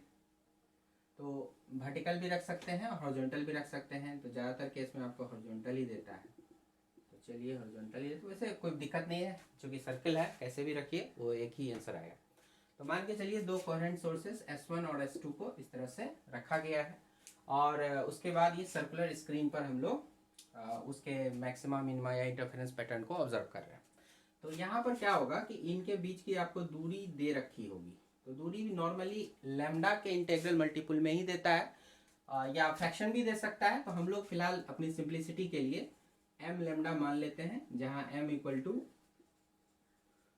तो वर्टिकल भी रख सकते हैं और हॉरिजॉन्टल भी रख सकते हैं। तो ज़्यादातर केस में आपको हॉरिजॉन्टल ही देता है, तो चलिए हॉरिजॉन्टल ही, तो वैसे कोई दिक्कत नहीं है, चूँकि सर्किल है कैसे भी रखिए वो एक ही आंसर आएगा। तो मान के चलिए 2 कोहेरेंट सोर्सेस S1 और S2 को इस तरह से रखा गया है, और उसके बाद ये सर्कुलर स्क्रीन पर हम लोग उसके मैक्सिमा मिनिमा या इंटरफेरेंस पैटर्न को ऑब्जर्व कर रहे हैं। तो यहाँ पर क्या होगा कि इनके बीच की आपको दूरी दे रखी होगी, तो दूरी भी नॉर्मली लैम्डा के इंटीग्रल मल्टीपल में ही देता है। या फ्रैक्शन भी दे सकता है। तो हम लोग फिलहाल अपनी सिंप्लिसिटी के लिए एम लेमडा मान लेते हैं, जहाँ एम इक्वल टू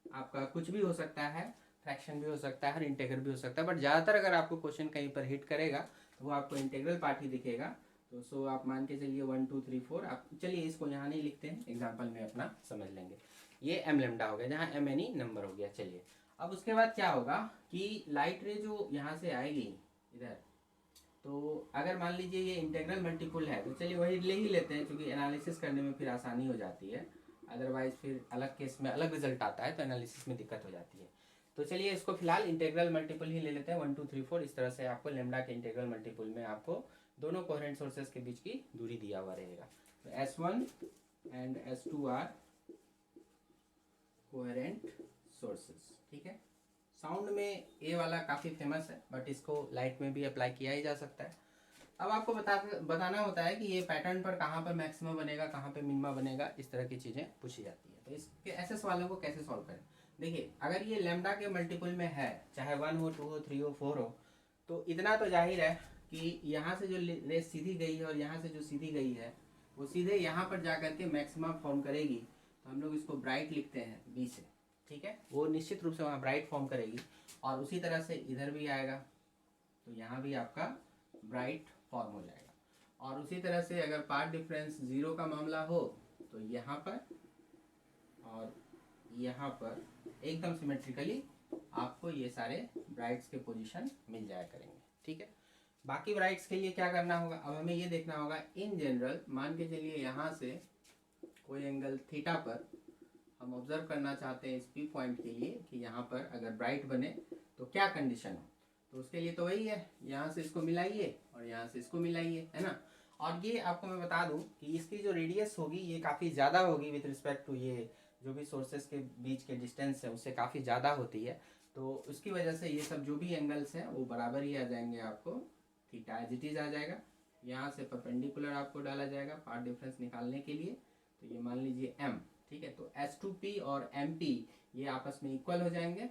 आपका कुछ भी हो सकता है, फ्रैक्शन भी हो सकता है और इंटीग्रल भी हो सकता है, बट ज़्यादातर अगर आपको क्वेश्चन कहीं पर हिट करेगा तो वो आपको इंटीग्रल पार्ट ही दिखेगा। तो सो आप मान के चलिए 1 2 3 4, आप चलिए इसको यहाँ नहीं लिखते हैं, एग्जाम्पल में अपना समझ लेंगे। ये एम लेमडा हो गया, जहाँ एम एनी नंबर हो गया। चलिए अब उसके बाद क्या होगा कि लाइट रे जो यहाँ से आएगी इधर, तो अगर मान लीजिए ये इंटीग्रल मल्टीपल है तो चलिए वही ले ही लेते हैं, क्योंकि एनालिसिस करने में फिर आसानी हो जाती है। अदरवाइज फिर अलग केस में अलग रिजल्ट आता है तो एनालिसिस में दिक्कत हो जाती है। तो चलिए इसको फिलहाल इंटीग्रल मल्टीपल ही ले लेते हैं, 1 2 3 4। इस तरह से आपको लेमडा के इंटीग्रल मल्टीपल में आपको दोनों कोहेरेंट सोर्सेज के बीच की दूरी दिया हुआ रहेगा। तो S1 and S2 are coherent sources, ठीक है। साउंड में ए वाला काफ़ी फेमस है, बट इसको लाइट में भी अप्लाई किया ही जा सकता है। अब आपको बताना होता है कि ये पैटर्न पर कहाँ पर मैक्सिमम बनेगा, कहाँ पर मिनिमा बनेगा, इस तरह की चीज़ें पूछी जाती है। तो इसके ऐसे सवालों को कैसे सॉल्व करें। देखिए अगर ये लेमडा के मल्टीपल में है, चाहे 1 हो 2 हो 3 हो 4 हो, तो इतना तो जाहिर है कि यहाँ से जो रेस सीधी गई है और यहाँ से जो सीधी गई है वो सीधे यहाँ पर जा करके मैक्सिमम फॉर्म करेगी। तो हम लोग इसको ब्राइट लिखते हैं बी से, ठीक है। वो निश्चित रूप से वहाँ ब्राइट फॉर्म करेगी और उसी तरह से इधर भी आएगा, तो यहाँ भी आपका ब्राइट फॉर्म हो जाएगा। और उसी तरह से अगर पार्ट डिफरेंस 0 का मामला हो तो यहाँ पर और यहाँ पर एकदम सिमेट्रिकली आपको ये सारे ब्राइट्स के पोजीशन मिल जाया करेंगे, ठीक है। बाकी ब्राइट्स के लिए क्या करना होगा, अब हमें ये देखना होगा इन जनरल, मान के चलिए यहाँ से कोई एंगल थीटा पर हम ऑब्जर्व करना चाहते हैं इस पी पॉइंट के लिए कि यहाँ पर अगर ब्राइट बने तो क्या कंडीशन हो। तो उसके लिए तो वही है, यहाँ से इसको मिलाइए और यहाँ से इसको मिलाइए, है ना। और ये आपको मैं बता दूं कि इसकी जो रेडियस होगी ये काफ़ी ज़्यादा होगी विथ रिस्पेक्ट टू ये जो भी सोर्सेस के बीच के डिस्टेंस है उससे काफ़ी ज़्यादा होती है। तो उसकी वजह से ये सब जो भी एंगल्स हैं वो बराबर ही आ जाएंगे, आपको थीटा एज इट इज आ जाएगा। यहाँ से परपेंडिकुलर आपको डाला जाएगा पार्ट डिफरेंस निकालने के लिए। तो ये मान लीजिए m, ठीक है। तो S2P और MP ये आपस में इक्वल हो जाएंगे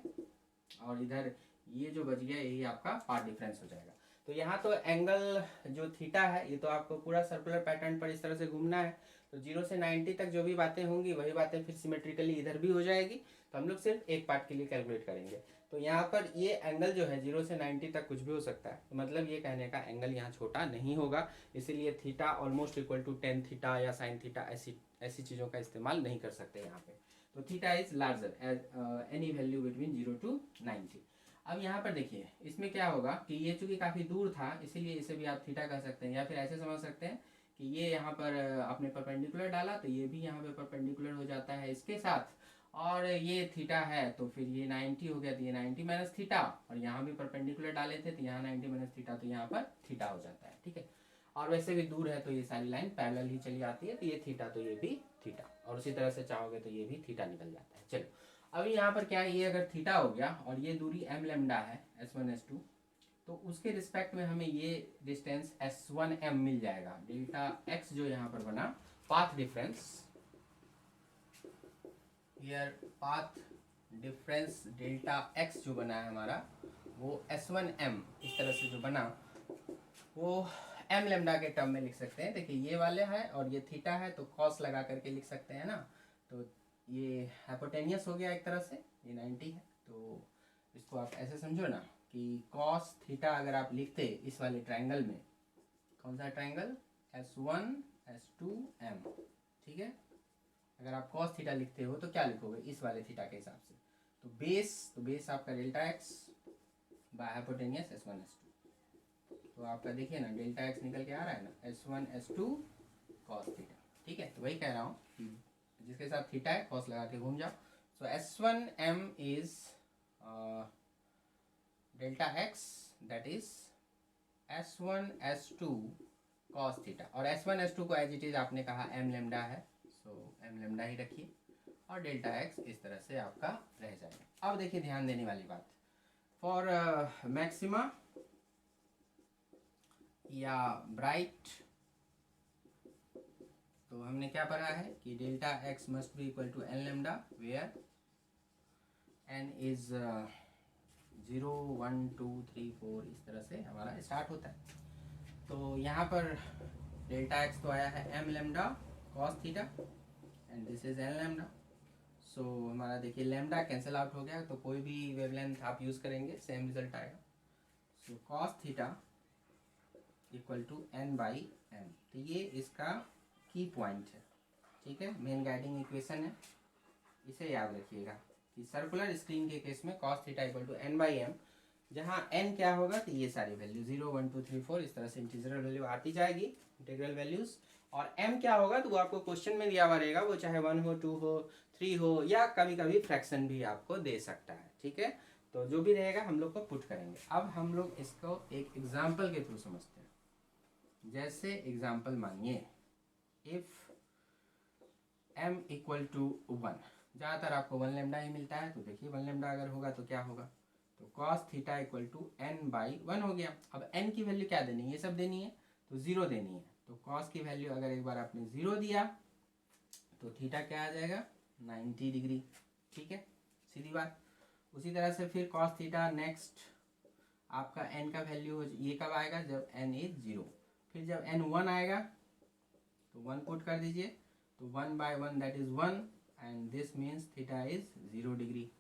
और इधर ये जो बच गया यही आपका पार्ट डिफरेंस हो जाएगा। तो यहाँ तो एंगल जो थीटा है ये तो आपको पूरा सर्कुलर पैटर्न पर इस तरह से घूमना है। तो 0 से 90 तक जो भी बातें होंगी वही बातें फिर सिमेट्रिकली इधर भी हो जाएगी। तो हम लोग सिर्फ एक पार्ट के लिए कैलकुलेट करेंगे। तो यहाँ पर ये एंगल जो है 0 से 90 तक कुछ भी हो सकता है, तो मतलब ये कहने का एंगल यहाँ छोटा नहीं होगा, इसीलिए theta almost equal to tan theta या साइन थीटा ऐसी चीज़ों का इस्तेमाल नहीं कर सकते यहाँ पे। तो theta is larger as any value between 0 to 90। अब यहाँ पर देखिए इसमें क्या होगा कि ये चूंकि काफ़ी दूर था इसीलिए इसे भी आप थीटा कह सकते हैं, या फिर ऐसे समझ सकते हैं कि ये यहाँ पर आपने परपेंडिकुलर डाला तो ये भी यहाँ पे परपेंडिकुलर हो जाता है इसके साथ, और ये थीटा है तो फिर ये 90 हो गया, तो ये 90 माइनस थीटा, और यहाँ भी परपेंडिकुलर डाले थे तो यहाँ 90 माइनस थीटा, तो यहाँ पर थीटा हो जाता है, ठीक है। और वैसे भी दूर है तो ये सारी लाइन पैरेलल ही चली आती है, तो ये थीटा तो ये भी थीटा, और उसी तरह से चाहोगे तो ये भी थीटा निकल जाता है। चलो अभी यहाँ पर क्या है, ये अगर थीटा हो गया और ये दूरी m लेमडा है S1 S2, तो उसके रिस्पेक्ट में हमें ये डिस्टेंस S1m मिल जाएगा। डेल्टा x जो यहाँ पर बना path difference, here path difference delta x जो बना है हमारा वो S1m इस तरह से जो बना वो m लेमडा के टर्म में लिख सकते हैं। देखिए ये वाले है और ये थीटा है तो कॉस लगा करके लिख सकते हैं ना, तो ये हाइपोटेनियस हो गया एक तरह से, ये 90 है। तो इसको आप ऐसे समझो ना कि कॉस थीटा अगर आप लिखते इस वाले ट्रायंगल में, कौन सा ट्रायंगल, S1 S2 M, ठीक है। अगर आप कॉस थीटा लिखते हो तो क्या लिखोगे इस वाले थीटा के हिसाब से, तो बेस आपका delta x by hypotenuse S1 S2। तो आपका देखिए ना डेल्टा एक्स निकल के आ रहा है ना S1 S2 कॉस थीटा, ठीक है। तो वही कह रहा हूँ जिसके साथ थीटा है कॉस लगा के घूम जाओ। सो S1m is delta x that is S1 S2 cos theta, और S1 S2 को एज इट इज आपने कहा m लेमडा है, सो m लेमडा ही रखिए और डेल्टा एक्स इस तरह से आपका रह जाएगा। अब देखिए ध्यान देने वाली बात, फॉर मैक्सिमा या ब्राइट, तो हमने क्या पढ़ा है कि delta x must be equal to n lambda where n is 0 1 2 3 4 इस तरह से हमारा स्टार्ट होता है। तो यहाँ पर डेल्टा एक्स तो आया है m lambda cos theta and this is n lambda. So हमारा देखिए लेमडा कैंसिल आउट हो गया, तो कोई भी वेवलेंथ आप यूज़ करेंगे सेम रिजल्ट आएगा। So cos theta equal to n by m, तो ये इसका की पॉइंट है, ठीक है, मेन गाइडिंग इक्वेशन है। इसे याद रखिएगा कि सर्कुलर स्क्रीन के केस में cos theta equal to n by m, जहाँ एन क्या होगा तो ये सारी वैल्यू 0 1 2 3 4 इस तरह से इंटीग्रल वैल्यू आती जाएगी, इंटीग्रल वैल्यूज। और एम क्या होगा तो वो आपको क्वेश्चन में दिया हुआ रहेगा, वो चाहे 1 हो 2 हो 3 हो या कभी कभी फ्रैक्शन भी आपको दे सकता है, ठीक है। तो जो भी रहेगा हम लोग को पुट करेंगे। अब हम लोग इसको एक एग्जाम्पल के थ्रू समझते हैं। जैसे एग्जाम्पल मानिए इफ m इक्वल टू 1, ज़्यादातर आपको 1 लेमडा ही मिलता है, तो देखिए 1 लेमडा अगर होगा तो क्या होगा, तो cos theta equal to n by 1 हो गया। अब n की वैल्यू क्या देनी है, ये सब देनी है, तो 0 देनी है। तो कॉस की वैल्यू अगर एक बार आपने 0 दिया तो थीटा क्या आ जाएगा 90 डिग्री, ठीक है, सीधी बात। उसी तरह से फिर कॉस थीटा नेक्स्ट आपका n का वैल्यू ये कब आएगा, जब n इज 0। फिर जब n 1 आएगा तो 1 पुट कर दीजिए, तो 1 by 1 that is 1 and this means theta is 0 degree.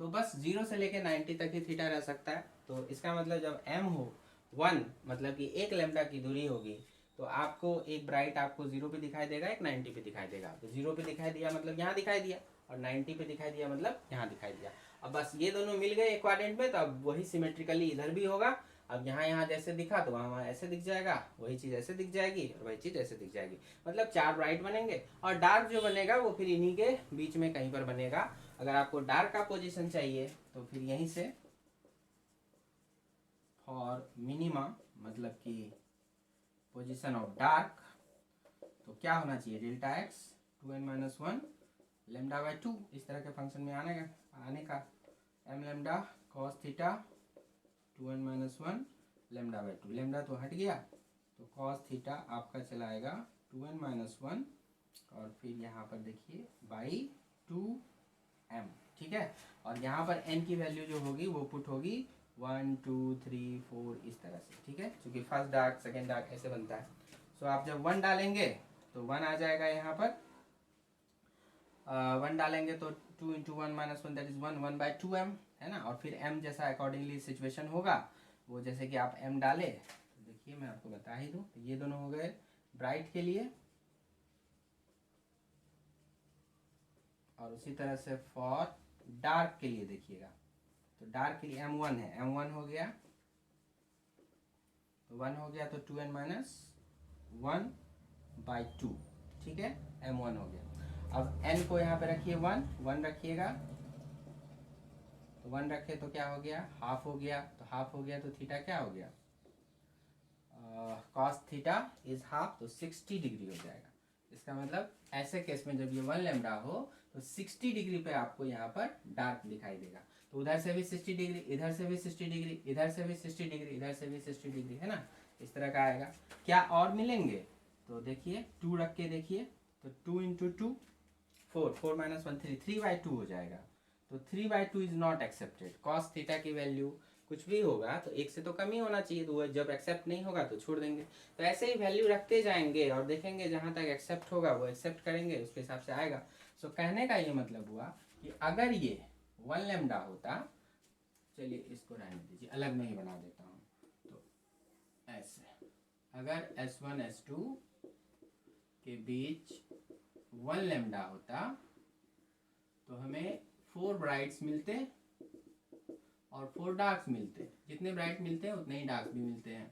तो बस 0 से लेके 90 तक ही थीटा रह सकता है। तो इसका मतलब जब m हो 1, मतलब कि 1 लेमडा की दूरी होगी, तो आपको एक ब्राइट आपको 0 पे दिखाई देगा, एक 90 पे दिखाई देगा। तो 0 पे दिखाई दिया मतलब यहाँ दिखाई दिया, और 90 पे दिखाई दिया मतलब यहाँ दिखाई दिया। अब बस ये दोनों मिल गए एक क्वाड्रेंट में, तो अब वही सिमेट्रिकली इधर भी होगा। अब यहाँ यहाँ जैसे दिखा तो वहाँ वहाँ ऐसे दिख जाएगा, वही चीज़ ऐसे दिख जाएगी और वही चीज़ ऐसे दिख जाएगी। मतलब 4 ब्राइट बनेंगे, और डार्क जो बनेगा वो फिर इन्हीं के बीच में कहीं पर बनेगा। अगर आपको डार्क का पोजीशन चाहिए तो फिर यहीं से फॉर मिनिमा, मतलब कि पोजीशन ऑफ डार्क, तो क्या होना चाहिए delta x 2n-1 lambda by 2, इस तरह के फंक्शन में आने का m lambda cos theta 2n-1 lambda by 2, lambda तो हट गया, तो कॉस थीटा आपका चला आएगा 2n-1 और फिर यहाँ पर देखिए बाई 2m, ठीक है। और यहाँ पर n की वैल्यू जो होगी वो पुट होगी 1 2 3 4 इस तरह से, ठीक है, क्योंकि फर्स्ट डार्क सेकेंड डार्क ऐसे बनता है। सो आप जब 1 डालेंगे तो 1 आ जाएगा यहाँ पर, 1 डालेंगे तो 2 into 1-1 that is 1 by 2m, है ना। और फिर m जैसा अकॉर्डिंगली सिचुएशन होगा, वो जैसे कि आप m डाले, तो देखिए मैं आपको बता ही दूँ, तो ये दोनों हो गए ब्राइट के लिए, और उसी तरह से फॉर डार्क के लिए देखिएगा, तो डार्क के लिए m1 है, m1 हो गया, तो 1 हो गया, तो 2n-1 बाई 2, ठीक है, m1 हो गया। अब n को यहाँ पे रखिए 1 रखिएगा, तो 1 रखे तो क्या हो गया हाफ हो गया, तो हाफ हो गया तो थीटा क्या हो गया, कॉस थीटा इज हाफ, तो 60 डिग्री हो जाएगा। इसका मतलब ऐसे केस में जब ये 1 लेमडा हो तो 60 डिग्री पे आपको यहाँ पर डार्क दिखाई देगा। तो उधर से भी 60 डिग्री, इधर से भी 60 डिग्री, इधर से भी 60 डिग्री, इधर से भी 60 डिग्री, है ना, इस तरह का आएगा। क्या और मिलेंगे, तो देखिए 2 रख के देखिए, तो 2 इंटू 2 4, 4-1 3, 3 बाई 2 हो जाएगा। तो 3 by 2 is not accepted. Cos theta की वैल्यू कुछ भी होगा तो 1 से तो कम ही होना चाहिए, तो वो जब एक्सेप्ट नहीं होगा तो छोड़ देंगे। तो ऐसे ही वैल्यू रखते जाएंगे और देखेंगे जहाँ तक एक्सेप्ट होगा वो एक्सेप्ट करेंगे, उसके हिसाब से आएगा। सो कहने का ये मतलब हुआ कि अगर ये 1 लेमडा होता, चलिए इसको रहने दीजिए, अलग में ही बना देता हूँ, तो ऐसे अगर S1 S2 के बीच 1 लेमडा होता तो हमें 4 ब्राइट्स मिलते और 4 डार्क्स मिलते। जितने ब्राइट मिलते हैं उतने ही डार्क भी मिलते हैं,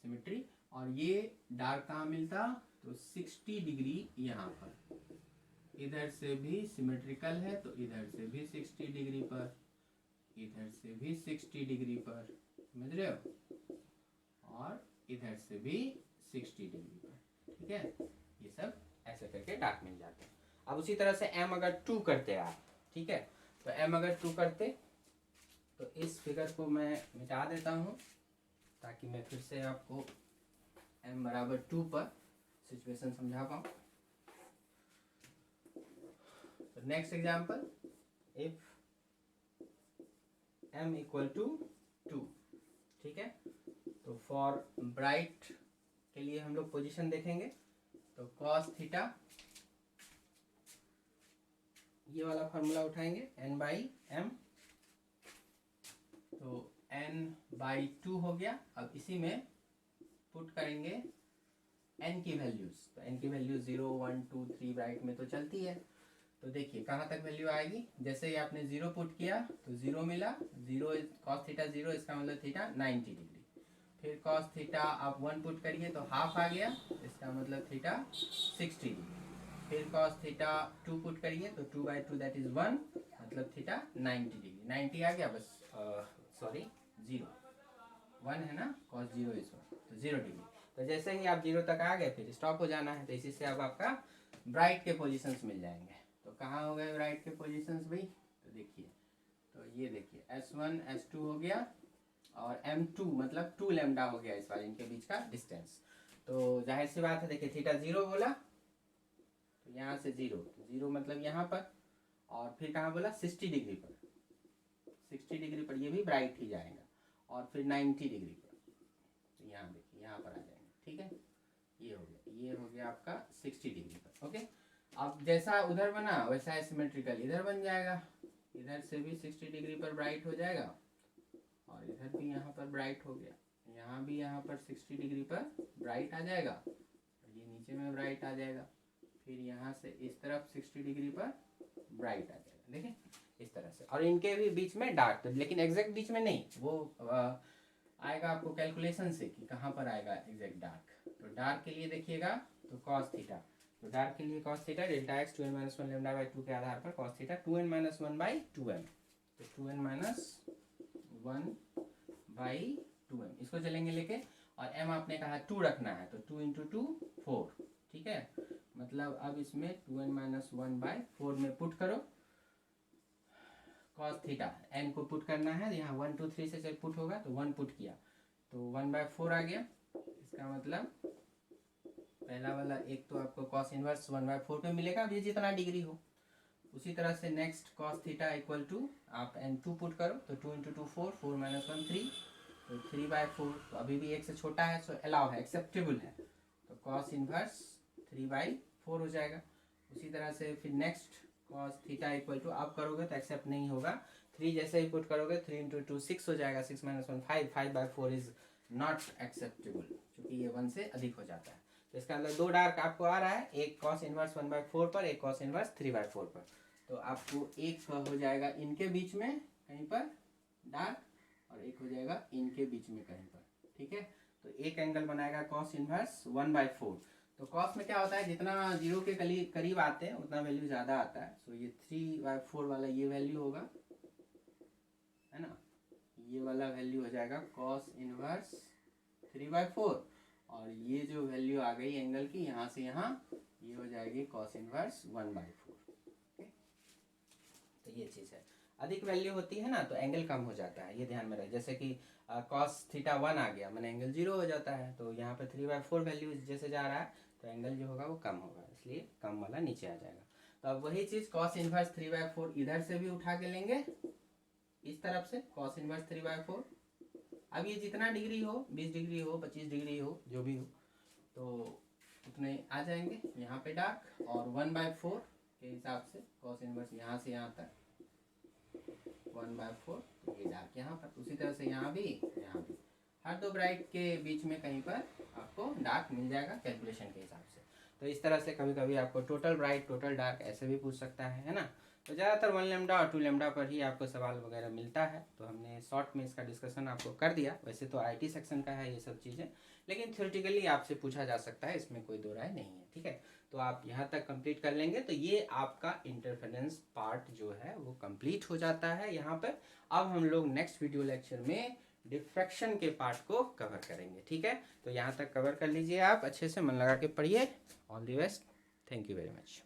सिमेट्री। और ये डार्क कहाँ मिलता, तो 60 डिग्री यहाँ पर, इधर से भी सिमेट्रिकल है तो इधर से भी 60 डिग्री पर, इधर से भी 60 डिग्री पर, समझ रहे हो, और इधर से भी 60 डिग्री पर, ठीक है। ये सब ऐसे करके डार्क मिल जाते हैं। अब उसी तरह से m अगर 2 करते आप, ठीक है, तो m अगर 2 करते तो इस फिगर को मैं मिटा देता हूँ ताकि मैं फिर से आपको m बराबर 2 पर सिचुएशन समझा पाऊँ। तो next example, if m equal to 2, ठीक है, तो फॉर ब्राइट के लिए हम लोग पोजीशन देखेंगे, तो कॉस थीटा, ये वाला फॉर्मूला उठाएंगे n/m, तो n/2 हो गया। अब इसी में पुट करेंगे n की वैल्यूज, तो n की वैल्यू 0 1 2 3 ब्राइट में तो चलती है। तो देखिए कहाँ तक वैल्यू आएगी, जैसे ही आपने 0 पुट किया तो 0 मिला, 0 कॉस थीटा 0, इसका मतलब थीटा 90 डिग्री। फिर कॉस थीटा आप 1 पुट करिए तो हाफ आ गया, इसका मतलब थीटा 60 डिग्री। फिर कॉस थीटा 2 पुट करिए तो 2/2 दैट इज 1, मतलब थीटा 90 डिग्री। 90 आ गया, बस सॉरी 0 1 है ना, कॉस 0 इज 1, तो 0 डिग्री। तो जैसे ही आप 0 तक आ गए फिर स्टॉप हो जाना है। तो इसी से अब आपका ब्राइट के पोजीशंस मिल जाएंगे। तो कहाँ हो गए ब्राइट के पोजीशंस भाई, तो देखिए, तो ये देखिए S1 S2 हो गया और M2 मतलब 2 लैम्डा हो गया इस बार इनके बीच का डिस्टेंस। तो जाहिर सी बात है, देखिए थीटा 0 बोला तो यहाँ से 0, तो 0 मतलब यहाँ पर, और फिर कहाँ बोला 60 डिग्री पर, 60 डिग्री पर ये भी ब्राइट ही जाएगा, और फिर 90 डिग्री पर, तो यहाँ देखिए यहाँ पर आ जाएंगे। ठीक है, ये हो गया आपका 60 डिग्री पर। ओके, अब जैसा उधर बना वैसा सिमेट्रिकल इधर बन जाएगा, इधर से भी 60 डिग्री पर ब्राइट हो जाएगा और इधर भी यहाँ पर ब्राइट हो गया, यहाँ भी यहाँ पर 60 डिग्री पर ब्राइट आ जाएगा और ये नीचे में ब्राइट आ जाएगा। फिर यहाँ से इस तरफ 60 डिग्री पर ब्राइट आ जाएगा, देखिए इस तरह से। और इनके भी बीच में डार्क, लेकिन एग्जैक्ट बीच में नहीं, वो आएगा आपको कैलकुलेशन से कि कहाँ पर आएगा एग्जैक्ट डार्क। तो डार्क के लिए देखिएगा तो कॉस थीटा, तो डार्क के लिए cos theta delta x 2n-1 λ/2 के आधार पर कॉस थीटा 2n-1/2m, तो 2n-1/2m, इसको चलेंगे लेके। और m आपने कहा 2 रखना है, तो 2 × 2 4, ठीक है। मतलब अब इसमें 2n-1/4 में पुट करो कॉस थीटा, n को पुट करना है, यहाँ 1 2 3 से जब पुट होगा तो 1 पुट किया तो 1/4 आ गया। इसका मतलब पहला वाला एक तो आपको कॉस इनवर्स 1/4 पे मिलेगा, अब ये जितना डिग्री हो। उसी तरह से next cos theta equal to आप n2 पुट करो तो 2 × 2 4, 4 - 1 3, तो 3/4, तो अभी भी एक से छोटा है, सो अलाउ है, एक्सेप्टेबल है, तो कॉस इनवर्स 3/4 हो जाएगा। उसी तरह से फिर next cos theta equal to आप करोगे तो एक्सेप्ट नहीं होगा, 3 जैसे ही पुट करोगे 3 × 2 6 हो जाएगा, 6 - 1 5, 5/4 इज नॉट एक्सेप्टेबल, क्योंकि ये 1 से अधिक हो जाता है। तो इसका मतलब 2 डार्क आपको आ रहा है, एक कॉस इनवर्स 1/4 पर, एक कॉस इनवर्स 3/4 पर। तो आपको एक हो जाएगा इनके बीच में कहीं पर डार्क, और एक हो जाएगा इनके बीच में कहीं पर, ठीक है। तो एक एंगल बनाएगा कॉस इनवर्स 1/4। तो कॉस में क्या होता है, जितना 0 के करीब आते हैं उतना वैल्यू ज़्यादा आता है। सो ये 3/4 वाला ये वैल्यू होगा, है ना, ये वाला वैल्यू हो जाएगा कॉस इनवर्स 3/4, और ये जो वैल्यू आ गई एंगल की यहाँ से यहाँ, ये हो जाएगी कॉस इनवर्स 1/4। तो ये चीज़ है, अधिक वैल्यू होती है ना तो एंगल कम हो जाता है, ये ध्यान में रहे। जैसे कि कॉस थीटा 1 आ गया मैंने एंगल 0 हो जाता है, तो यहाँ पे 3/4 वैल्यू जैसे जा रहा है तो एंगल जो होगा वो कम होगा, इसलिए कम वाला नीचे आ जाएगा। तो अब वही चीज़ कॉस इनवर्स 3/4 इधर से भी उठा के लेंगे, इस तरफ से कॉस इनवर्स 3/4। अब ये जितना डिग्री हो, 20 डिग्री हो, 25 डिग्री हो, जो भी हो, तो उतने आ जाएंगे यहाँ पे डार्क, और 1/4 के हिसाब से कॉस इनवर्स यहाँ से यहाँ तक 1/4, तो ये डार्क यहाँ पर। उसी तरह से यहाँ भी हर 2 ब्राइट के बीच में कहीं पर आपको डार्क मिल जाएगा कैलकुलेशन के हिसाब से। तो इस तरह से कभी कभी आपको टोटल ब्राइट टोटल डार्क ऐसे भी पूछ सकता है ना। तो ज़्यादातर 1 लैम्डा और 2 लैम्डा पर ही आपको सवाल वगैरह मिलता है। तो हमने शॉर्ट में इसका डिस्कशन आपको कर दिया। वैसे तो IT सेक्शन का है ये सब चीज़ें, लेकिन थ्योरेटिकली आपसे पूछा जा सकता है, इसमें कोई दो राय नहीं है, ठीक है। तो आप यहाँ तक कंप्लीट कर लेंगे तो ये आपका इंटरफेरेंस पार्ट जो है वो कंप्लीट हो जाता है यहाँ पर। अब हम लोग नेक्स्ट वीडियो लेक्चर में डिफ्रैक्शन के पार्ट को कवर करेंगे, ठीक है। तो यहाँ तक कवर कर लीजिए, आप अच्छे से मन लगा के पढ़िए। All the best, thank you very much.